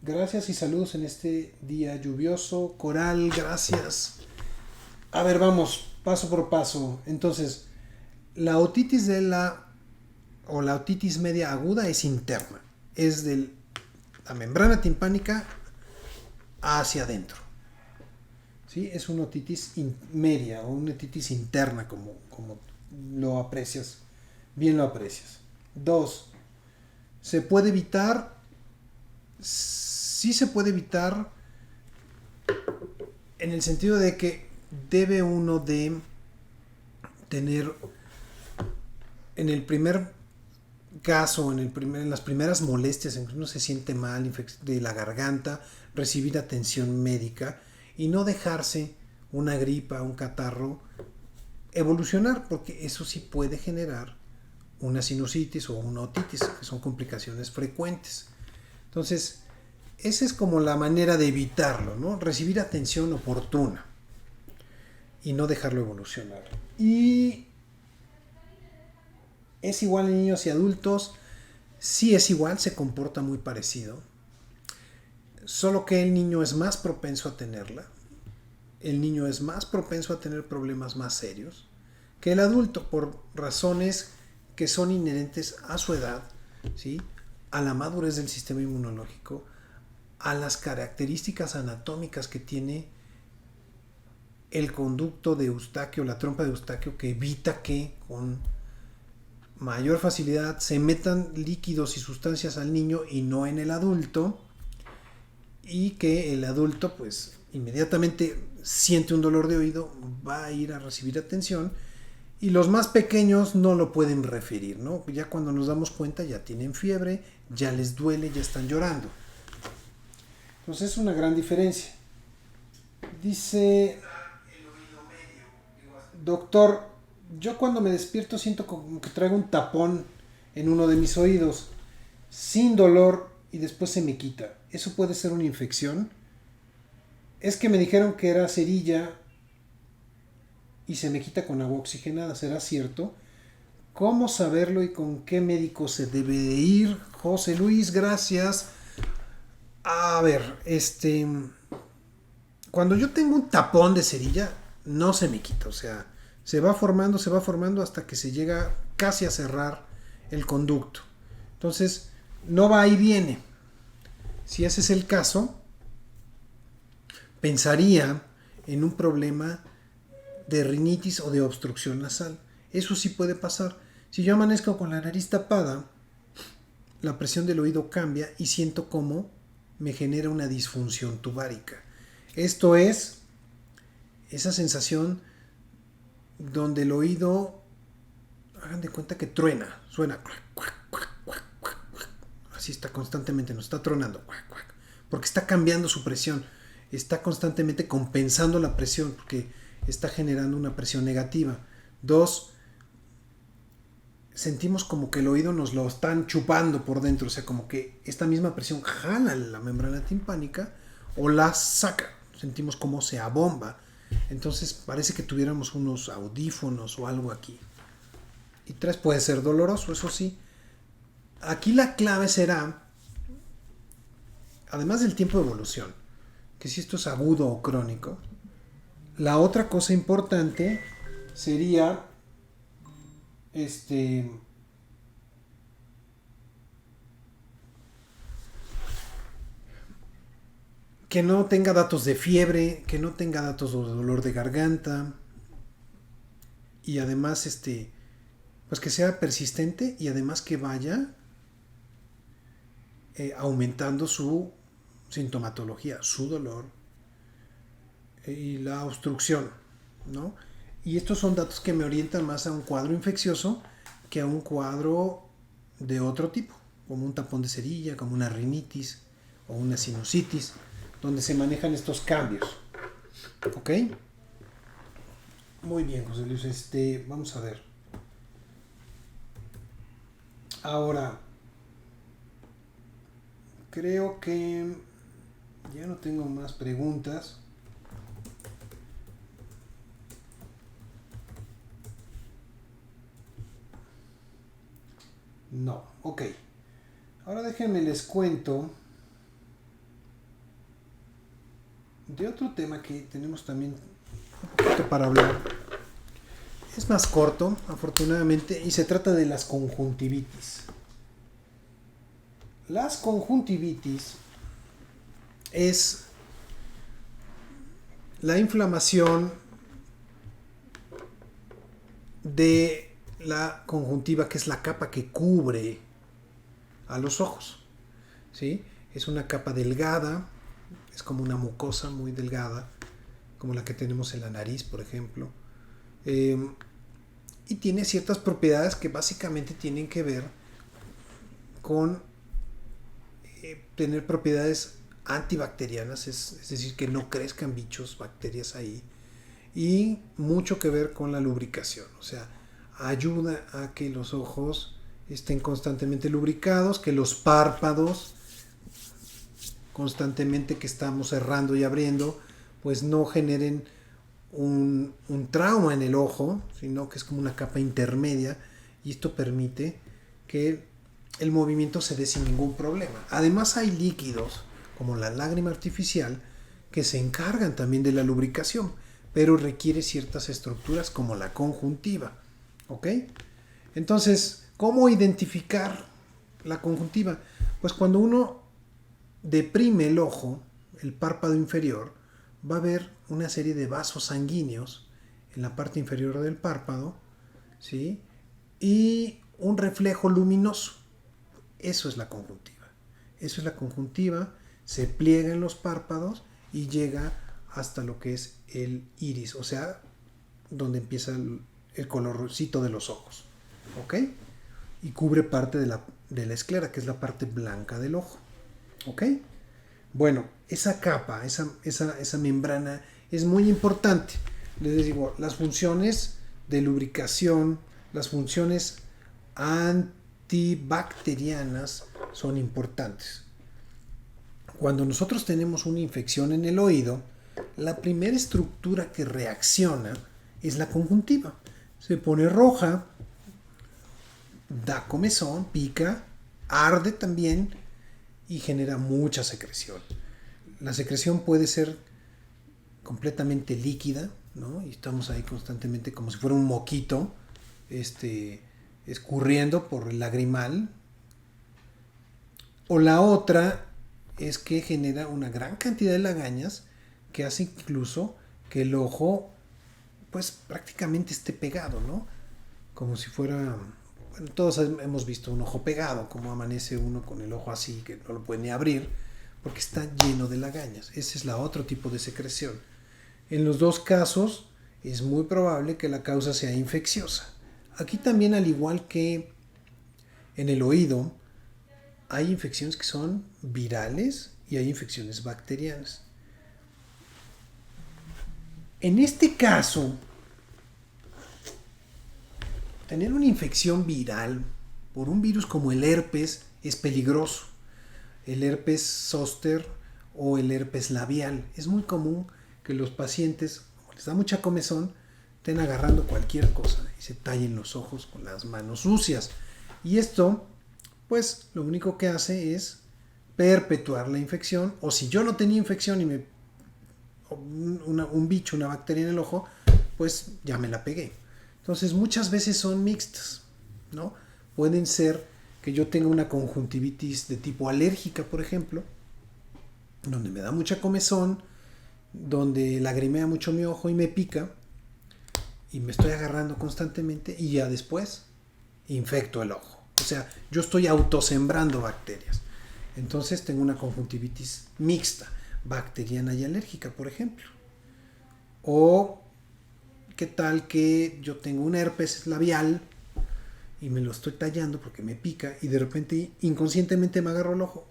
Gracias y saludos en este día lluvioso. Coral, gracias. A ver, vamos, paso por paso. Entonces, la otitis la otitis media aguda es interna. Es de la membrana timpánica hacia adentro. ¿Sí? Es una otitis media o una otitis interna, como lo aprecias. Bien lo aprecias. Dos, ¿se puede evitar? Sí se puede evitar en el sentido de que debe uno de tener en el primer caso, en las primeras molestias en que uno se siente mal de la garganta, recibir atención médica y no dejarse una gripa, un catarro evolucionar, porque eso sí puede generar una sinusitis o una otitis, que son complicaciones frecuentes. Entonces, esa es como la manera de evitarlo, ¿no? Recibir atención oportuna y no dejarlo evolucionar. Y es igual en niños y adultos, sí es igual, se comporta muy parecido, solo que el niño es más propenso a tenerla, el niño es más propenso a tener problemas más serios que el adulto por razones que son inherentes a su edad, ¿sí? A la madurez del sistema inmunológico, a las características anatómicas que tiene el conducto de Eustaquio, la trompa de Eustaquio, que evita que con mayor facilidad se metan líquidos y sustancias al niño y no en el adulto, y que el adulto pues inmediatamente siente un dolor de oído, va a ir a recibir atención, y los más pequeños no lo pueden referir, ¿no? Ya cuando nos damos cuenta ya tienen fiebre, ya les duele, ya están llorando. Entonces es una gran diferencia. Dice, doctor, yo cuando me despierto siento como que traigo un tapón en uno de mis oídos, sin dolor, y después se me quita. ¿Eso puede ser una infección? Es que me dijeron que era cerilla y se me quita con agua oxigenada. ¿Será cierto? ¿Cómo saberlo y con qué médico se debe de ir? José Luis, gracias. A ver, cuando yo tengo un tapón de cerilla, no se me quita. O sea, se va formando hasta que se llega casi a cerrar el conducto. Entonces, no va y viene. Si ese es el caso, pensaría en un problema de rinitis o de obstrucción nasal. Eso sí puede pasar. Si yo amanezco con la nariz tapada, la presión del oído cambia y siento cómo me genera una disfunción tubárica. Esto es esa sensación donde el oído, hagan de cuenta que truena, suena, así está constantemente, nos está tronando, porque está cambiando su presión, está constantemente compensando la presión, porque está generando una presión negativa. Dos, sentimos como que el oído nos lo están chupando por dentro, o sea, como que esta misma presión jala la membrana timpánica o la saca, sentimos como se abomba. Entonces parece que tuviéramos unos audífonos o algo aquí. Y tres, puede ser doloroso, eso sí. Aquí la clave será, además del tiempo de evolución, que si esto es agudo o crónico, la otra cosa importante sería que no tenga datos de fiebre, que no tenga datos de dolor de garganta, y además pues que sea persistente, y además que vaya aumentando su sintomatología, su dolor y la obstrucción, ¿no? Y estos son datos que me orientan más a un cuadro infeccioso que a un cuadro de otro tipo, como un tapón de cerilla, como una rinitis o una sinusitis, donde se manejan estos cambios. ¿Ok? Muy bien, José Luis. Vamos a ver. Ahora, creo que ya no tengo más preguntas. No, ok. Ahora déjenme les cuento de otro tema que tenemos también un poquito para hablar. Es más corto, afortunadamente, y se trata de las conjuntivitis. Las conjuntivitis es la inflamación de la conjuntiva, que es la capa que cubre a los ojos, ¿sí? Es una capa delgada, es como una mucosa muy delgada, como la que tenemos en la nariz, por ejemplo, y tiene ciertas propiedades que básicamente tienen que ver con tener propiedades antibacterianas, es decir, que no crezcan bichos, bacterias ahí, y mucho que ver con la lubricación, o sea, ayuda a que los ojos estén constantemente lubricados, que los párpados constantemente que estamos cerrando y abriendo, pues no generen un trauma en el ojo, sino que es como una capa intermedia, y esto permite que el movimiento se dé sin ningún problema. Además hay líquidos, como la lágrima artificial, que se encargan también de la lubricación, pero requiere ciertas estructuras como la conjuntiva. ¿Ok? Entonces, ¿cómo identificar la conjuntiva? Pues cuando uno deprime el ojo, el párpado inferior, va a haber una serie de vasos sanguíneos en la parte inferior del párpado, ¿sí? Y un reflejo luminoso. Eso es la conjuntiva. Eso es la conjuntiva, se pliega en los párpados y llega hasta lo que es el iris, o sea, donde empieza el colorcito de los ojos. ¿Ok? Y cubre parte de la esclera, que es la parte blanca del ojo. ¿Ok? Bueno, esa capa, esa membrana es muy importante. Les digo, las funciones de lubricación, las funciones antibacterianas son importantes. Cuando nosotros tenemos una infección en el oído, la primera estructura que reacciona es la conjuntiva. Se pone roja, da comezón, pica, arde también y genera mucha secreción. La secreción puede ser completamente líquida, ¿no? Y estamos ahí constantemente como si fuera un moquito, escurriendo por el lagrimal. O la otra es que genera una gran cantidad de lagañas que hace incluso que el ojo pues prácticamente esté pegado, ¿no? Como si fuera... Bueno, todos hemos visto un ojo pegado, como amanece uno con el ojo así, que no lo puede ni abrir, porque está lleno de lagañas. Ese es la otro tipo de secreción. En los dos casos es muy probable que la causa sea infecciosa. Aquí también, al igual que en el oído, hay infecciones que son virales y hay infecciones bacterianas. En este caso, tener una infección viral por un virus como el herpes es peligroso. El herpes zóster o el herpes labial. Es muy común que los pacientes, como les da mucha comezón, estén agarrando cualquier cosa y se tallen los ojos con las manos sucias. Y esto, pues, lo único que hace es perpetuar la infección. O si yo no tenía infección y un bicho, una bacteria en el ojo, pues ya me la pegué. Entonces muchas veces son mixtas, ¿no? Pueden ser que yo tenga una conjuntivitis de tipo alérgica, por ejemplo, donde me da mucha comezón, donde lagrimea mucho mi ojo y me pica, y me estoy agarrando constantemente, y ya después infecto el ojo. O sea, yo estoy autosembrando bacterias. Entonces tengo una conjuntivitis mixta, bacteriana y alérgica, por ejemplo. O qué tal que yo tengo un herpes labial y me lo estoy tallando porque me pica y de repente inconscientemente me agarro el ojo.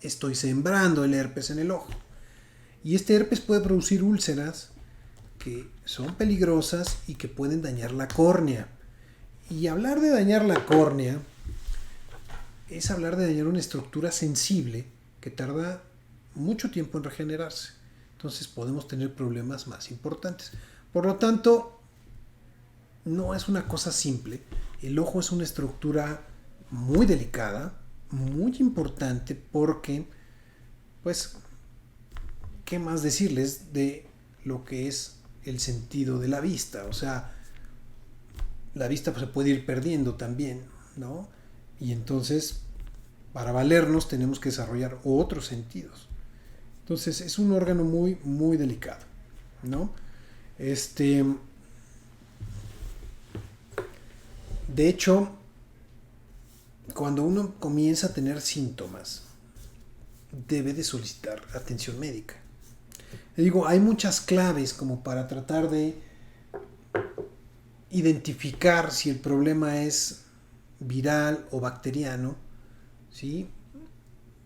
Estoy sembrando el herpes en el ojo. Y este herpes puede producir úlceras que son peligrosas y que pueden dañar la córnea. Y hablar de dañar la córnea es hablar de dañar una estructura sensible que tarda mucho tiempo en regenerarse. Entonces podemos tener problemas más importantes. Por lo tanto, no es una cosa simple. El ojo es una estructura muy delicada, muy importante, porque pues ¿qué más decirles de lo que es el sentido de la vista? O sea, la vista pues, se puede ir perdiendo también, ¿no? Y entonces, para valernos, tenemos que desarrollar otros sentidos. Entonces, es un órgano muy, muy delicado, ¿no? De hecho, cuando uno comienza a tener síntomas, debe de solicitar atención médica. Le digo, hay muchas claves como para tratar de identificar si el problema es viral o bacteriano, ¿sí?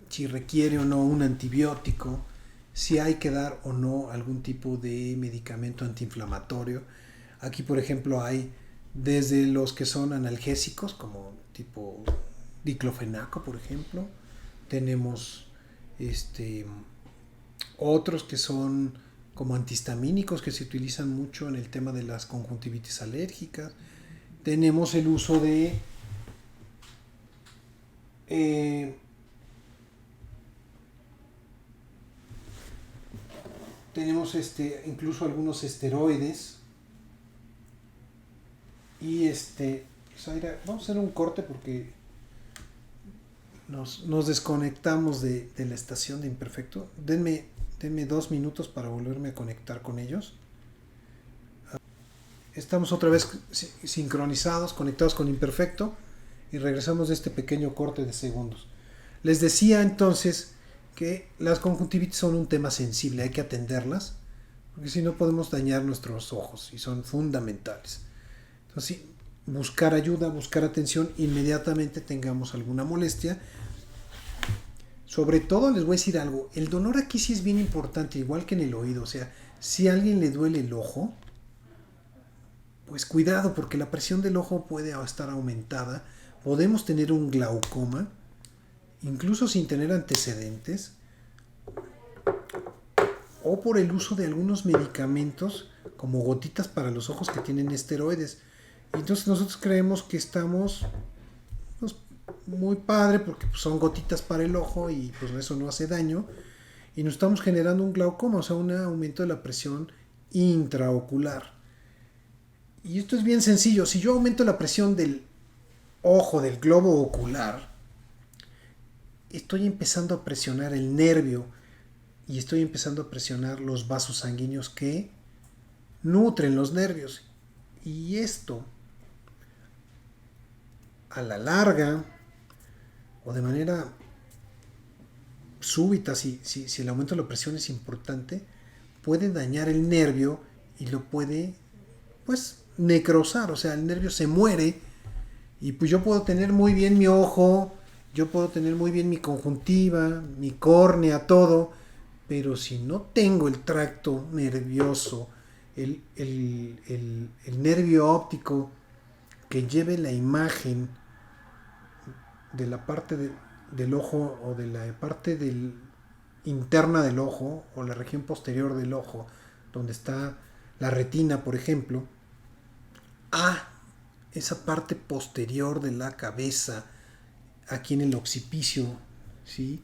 Si requiere o no un antibiótico, si hay que dar o no algún tipo de medicamento antiinflamatorio. Aquí, por ejemplo, hay desde los que son analgésicos, como tipo diclofenaco, por ejemplo. Tenemos otros que son como antihistamínicos que se utilizan mucho en el tema de las conjuntivitis alérgicas. Tenemos el uso de tenemos incluso algunos esteroides y vamos a hacer un corte porque nos desconectamos de la estación de Imperfecto. Denme 2 minutos para volverme a conectar con ellos. Estamos otra vez sincronizados, conectados con Imperfecto y regresamos de este pequeño corte de segundos. Les decía entonces que las conjuntivitis son un tema sensible, hay que atenderlas, porque si no podemos dañar nuestros ojos y son fundamentales. Entonces, buscar ayuda, buscar atención, inmediatamente tengamos alguna molestia. Sobre todo les voy a decir algo, el dolor aquí sí es bien importante, igual que en el oído. O sea, si a alguien le duele el ojo, pues cuidado, porque la presión del ojo puede estar aumentada. Podemos tener un glaucoma, incluso sin tener antecedentes, o por el uso de algunos medicamentos como gotitas para los ojos que tienen esteroides. Y entonces nosotros creemos que estamos pues, muy padre porque pues, son gotitas para el ojo y pues eso no hace daño, y nos estamos generando un glaucoma, o sea, un aumento de la presión intraocular. Y esto es bien sencillo. Si yo aumento la presión del ojo, del globo ocular, estoy empezando a presionar el nervio y estoy empezando a presionar los vasos sanguíneos que nutren los nervios. Y esto, a la larga, o de manera súbita, si el aumento de la presión es importante, puede dañar el nervio y lo puede, pues, necrosar. O sea, el nervio se muere y pues yo puedo tener muy bien mi ojo, yo puedo tener muy bien mi conjuntiva, mi córnea, todo, pero si no tengo el tracto nervioso, el nervio óptico que lleve la imagen de la parte del ojo o de la parte interna del ojo o la región posterior del ojo, donde está la retina, por ejemplo, a esa parte posterior de la cabeza, aquí en el occipicio, ¿sí?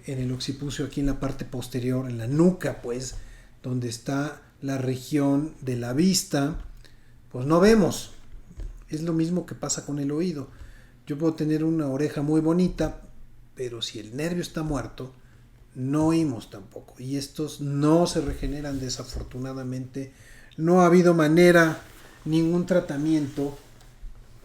En el occipucio, aquí en la parte posterior, en la nuca, pues, donde está la región de la vista, pues no vemos. Es lo mismo que pasa con el oído. Yo puedo tener una oreja muy bonita, pero si el nervio está muerto, no oímos tampoco. Y estos no se regeneran, desafortunadamente. No ha habido manera, ningún tratamiento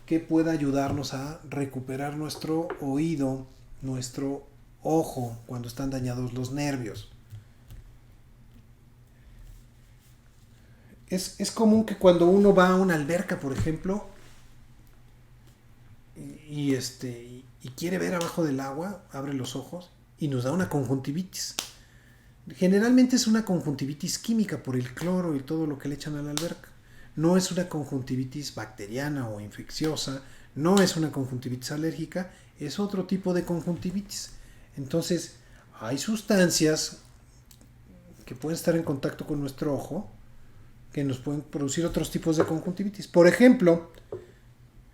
que pueda ayudarnos a recuperar nuestro oído, nuestro ojo, cuando están dañados los nervios. Es común que cuando uno va a una alberca, por ejemplo, y quiere ver abajo del agua, abre los ojos y nos da una conjuntivitis. Generalmente es una conjuntivitis química por el cloro y todo lo que le echan a la alberca. No es una conjuntivitis bacteriana o infecciosa, no es una conjuntivitis alérgica, es otro tipo de conjuntivitis. Entonces, hay sustancias que pueden estar en contacto con nuestro ojo que nos pueden producir otros tipos de conjuntivitis. Por ejemplo,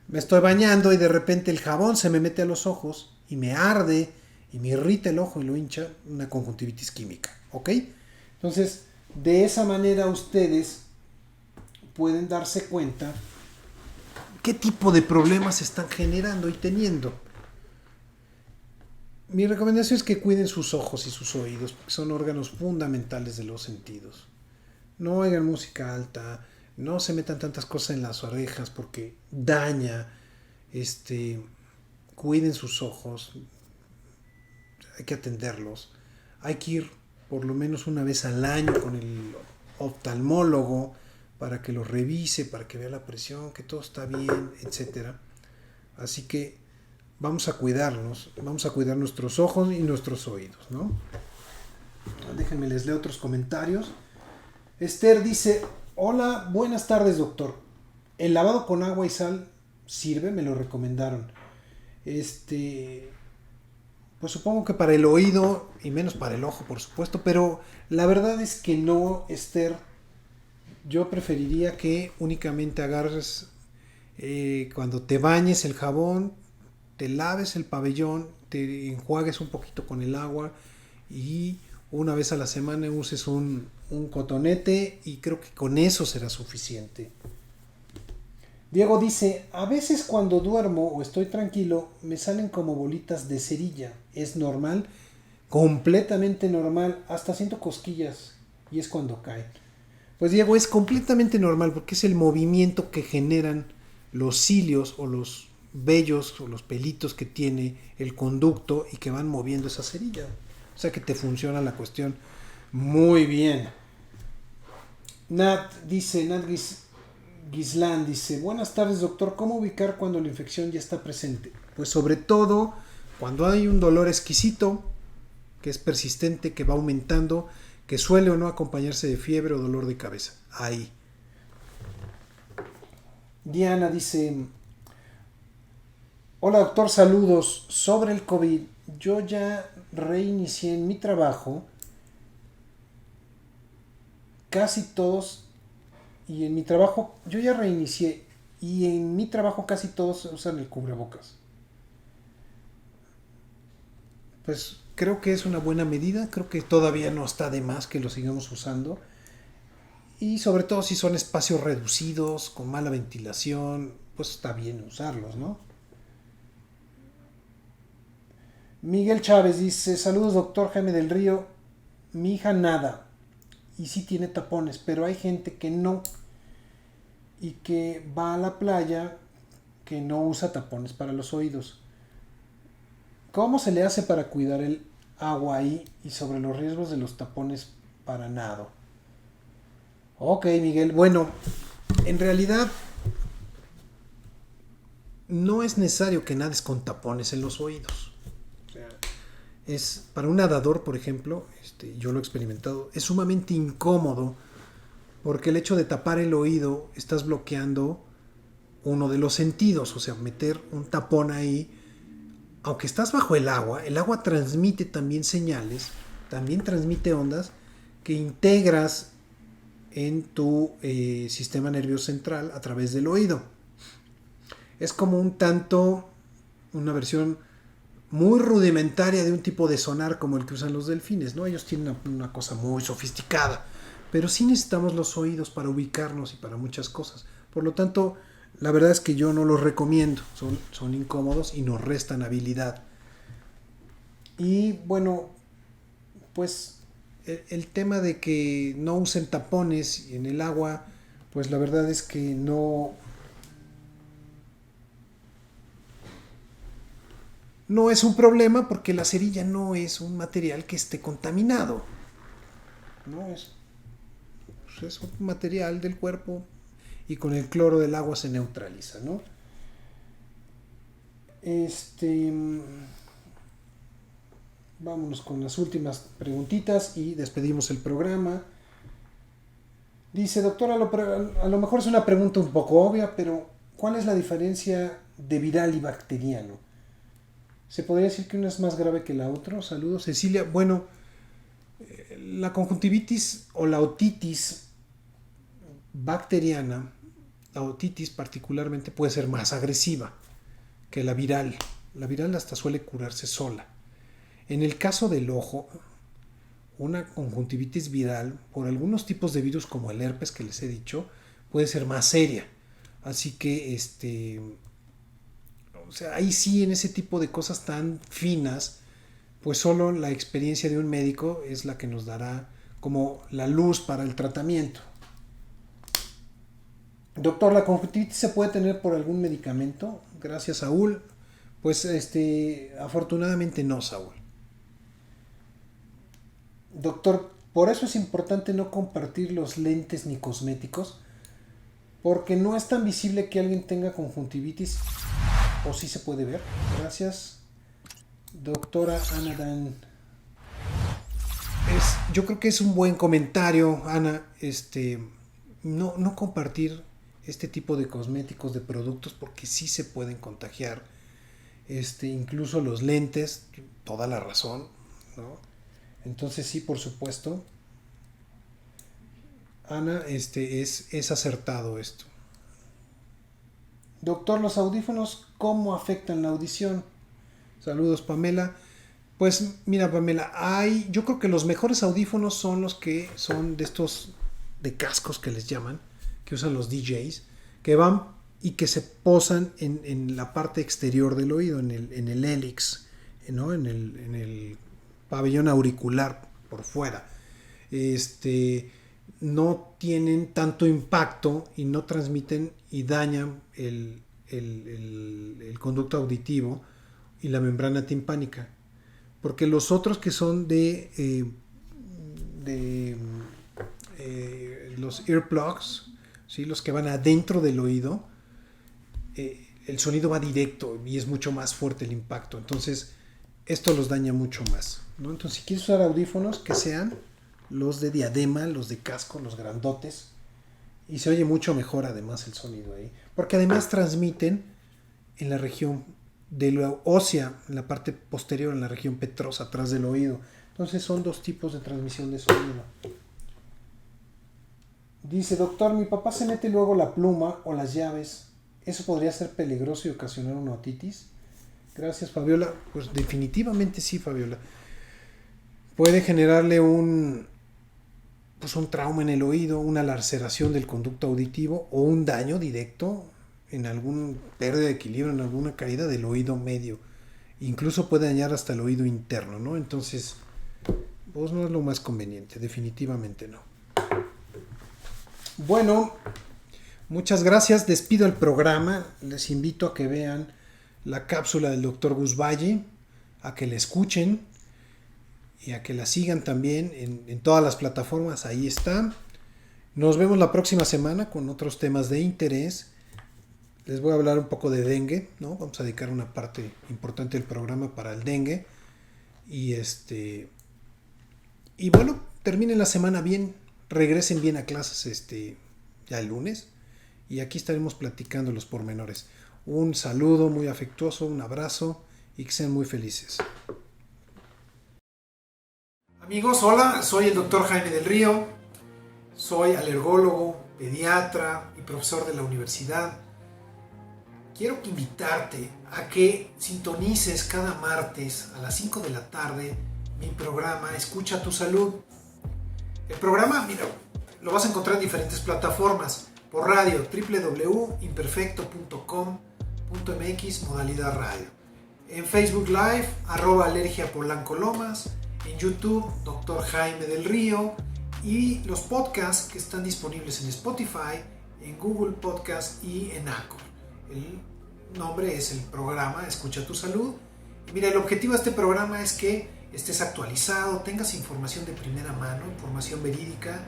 me estoy bañando y de repente el jabón se me mete a los ojos y me arde y me irrita el ojo y lo hincha, una conjuntivitis química. ¿ok? Entonces, de esa manera ustedes pueden darse cuenta qué tipo de problemas están generando y teniendo. Mi recomendación es que cuiden sus ojos y sus oídos, porque son órganos fundamentales de los sentidos. No oigan música alta, no se metan tantas cosas en las orejas porque daña. Cuiden sus ojos, hay que atenderlos. Hay que ir por lo menos una vez al año con el oftalmólogo para que los revise, para que vea la presión, que todo está bien, etcétera. Así que vamos a cuidarnos, vamos a cuidar nuestros ojos y nuestros oídos, ¿no? Déjenme les leo otros comentarios. Esther dice: hola, buenas tardes, doctor. ¿El lavado con agua y sal sirve? Me lo recomendaron. Pues supongo que para el oído y menos para el ojo, por supuesto, pero la verdad es que no, Esther. Yo preferiría que únicamente agarres cuando te bañes el jabón, te laves el pabellón, te enjuagues un poquito con el agua y una vez a la semana uses un cotonete y creo que con eso será suficiente. Diego dice: a veces cuando duermo o estoy tranquilo me salen como bolitas de cerilla. ¿Es normal? Completamente normal. Hasta siento cosquillas y es cuando caen. Pues Diego, es completamente normal porque es el movimiento que generan los cilios o los vellos o los pelitos que tiene el conducto y que van moviendo esa cerilla. O sea que te funciona la cuestión muy bien. Nat Gislán dice: buenas tardes, doctor. ¿Cómo ubicar cuando la infección ya está presente? Pues sobre todo cuando hay un dolor exquisito, que es persistente, que va aumentando, que suele o no acompañarse de fiebre o dolor de cabeza. Ahí. Diana dice: hola doctor, saludos. Sobre el COVID, yo ya reinicié en mi trabajo casi todos, y en mi trabajo, yo ya reinicié, y en mi trabajo casi todos usan el cubrebocas. Pues creo que es una buena medida, creo que todavía no está de más que lo sigamos usando. Y sobre todo si son espacios reducidos, con mala ventilación, pues está bien usarlos, ¿no? Miguel Chávez dice: saludos doctor Jaime del Río. Mi hija nada y sí tiene tapones, pero hay gente que no y que va a la playa que no usa tapones para los oídos. ¿Cómo se le hace para cuidar el agua ahí y sobre los riesgos de los tapones para nado? Ok, Miguel. Bueno, en realidad no es necesario que nades con tapones en los oídos. O sea, es para un nadador, por ejemplo, yo lo he experimentado, es sumamente incómodo porque el hecho de tapar el oído estás bloqueando uno de los sentidos, o sea, meter un tapón ahí, aunque estás bajo el agua transmite también señales, también transmite ondas que integras en tu sistema nervioso central a través del oído. Es como un tanto una versión muy rudimentaria de un tipo de sonar como el que usan los delfines, ¿no? Ellos tienen una cosa muy sofisticada, pero sí necesitamos los oídos para ubicarnos y para muchas cosas. Por lo tanto, la verdad es que yo no los recomiendo, son incómodos y nos restan habilidad. Y bueno, pues el tema de que no usen tapones en el agua, pues la verdad es que no es un problema porque la cerilla no es un material que esté contaminado. No es un material del cuerpo y con el cloro del agua se neutraliza, ¿no? Vámonos con las últimas preguntitas y despedimos el programa. Dice: doctor, a lo mejor es una pregunta un poco obvia, pero ¿cuál es la diferencia de viral y bacteriano? ¿Se podría decir que una es más grave que la otra? Saludos, Cecilia. Bueno, la conjuntivitis o la otitis bacteriana, la otitis particularmente, puede ser más agresiva que la viral. La viral hasta suele curarse sola. En el caso del ojo, una conjuntivitis viral por algunos tipos de virus como el herpes que les he dicho puede ser más seria. Así que o sea, ahí sí, en ese tipo de cosas tan finas, pues solo la experiencia de un médico es la que nos dará como la luz para el tratamiento. Doctor, ¿la conjuntivitis se puede tener por algún medicamento? Gracias, Saúl. Pues afortunadamente no, Saúl. Doctor, por eso es importante no compartir los lentes ni cosméticos, porque no es tan visible que alguien tenga conjuntivitis, o sí se puede ver. Gracias, doctora Anadan. Yo creo que es un buen comentario, Ana, no compartir este tipo de cosméticos, de productos, porque sí se pueden contagiar, incluso los lentes, toda la razón, ¿no? Entonces sí, por supuesto, Ana, es acertado esto. Doctor, ¿los audífonos cómo afectan la audición? Saludos, Pamela. Pues mira, Pamela, yo creo que los mejores audífonos son los que son de estos de cascos que les llaman, que usan los DJs, que van y que se posan en la parte exterior del oído, en el hélix, ¿no? En el pabellón auricular por fuera. No tienen tanto impacto y no transmiten y dañan el conducto auditivo y la membrana timpánica. Porque los otros que son de los earplugs, ¿sí? Los que van adentro del oído, el sonido va directo y es mucho más fuerte el impacto. Entonces, esto los daña mucho más, ¿no? Entonces, si quieres usar audífonos, que sean los de diadema, los de casco, los grandotes, y se oye mucho mejor además el sonido ahí, porque además transmiten en la región de la ósea, en la parte posterior, en la región petrosa, atrás del oído. Entonces son dos tipos de transmisión de sonido. Dice, doctor, mi papá se mete luego la pluma o las llaves. ¿Eso podría ser peligroso y ocasionar una otitis? Gracias, Fabiola. Pues definitivamente sí, Fabiola. Puede generarle un trauma en el oído, una laceración del conducto auditivo o un daño directo en algún pérdida de equilibrio, en alguna caída del oído medio. Incluso puede dañar hasta el oído interno, ¿no? Entonces, pues no es lo más conveniente, definitivamente no. Bueno, muchas gracias. Despido el programa. Les invito a que vean la cápsula del Dr. Gus Valle, a que la escuchen y a que la sigan también en todas las plataformas. Ahí está. Nos vemos la próxima semana con otros temas de interés. Les voy a hablar un poco de dengue, ¿no? Vamos a dedicar una parte importante del programa para el dengue. Y bueno, terminen la semana bien, regresen bien a clases ya el lunes. Y aquí estaremos platicando los pormenores. Un saludo muy afectuoso, un abrazo y que sean muy felices. Amigos, hola, soy el doctor Jaime del Río. Soy alergólogo, pediatra y profesor de la universidad. Quiero invitarte a que sintonices cada martes a las 5 de la tarde mi programa Escucha tu Salud. El programa, mira, lo vas a encontrar en diferentes plataformas. Por radio, www.imperfecto.com.mx, modalidad radio. En Facebook Live, @alergiapolancolomas. En YouTube, Dr. Jaime del Río. Y los podcasts que están disponibles en Spotify, en Google Podcast y en Anchor. El nombre es el programa Escucha tu Salud. Y mira, el objetivo de este programa es que estés actualizado, tengas información de primera mano, información verídica,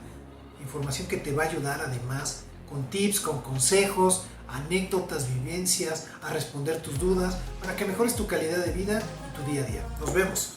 información que te va a ayudar además con tips, con consejos, anécdotas, vivencias, a responder tus dudas, para que mejores tu calidad de vida y tu día a día. Nos vemos.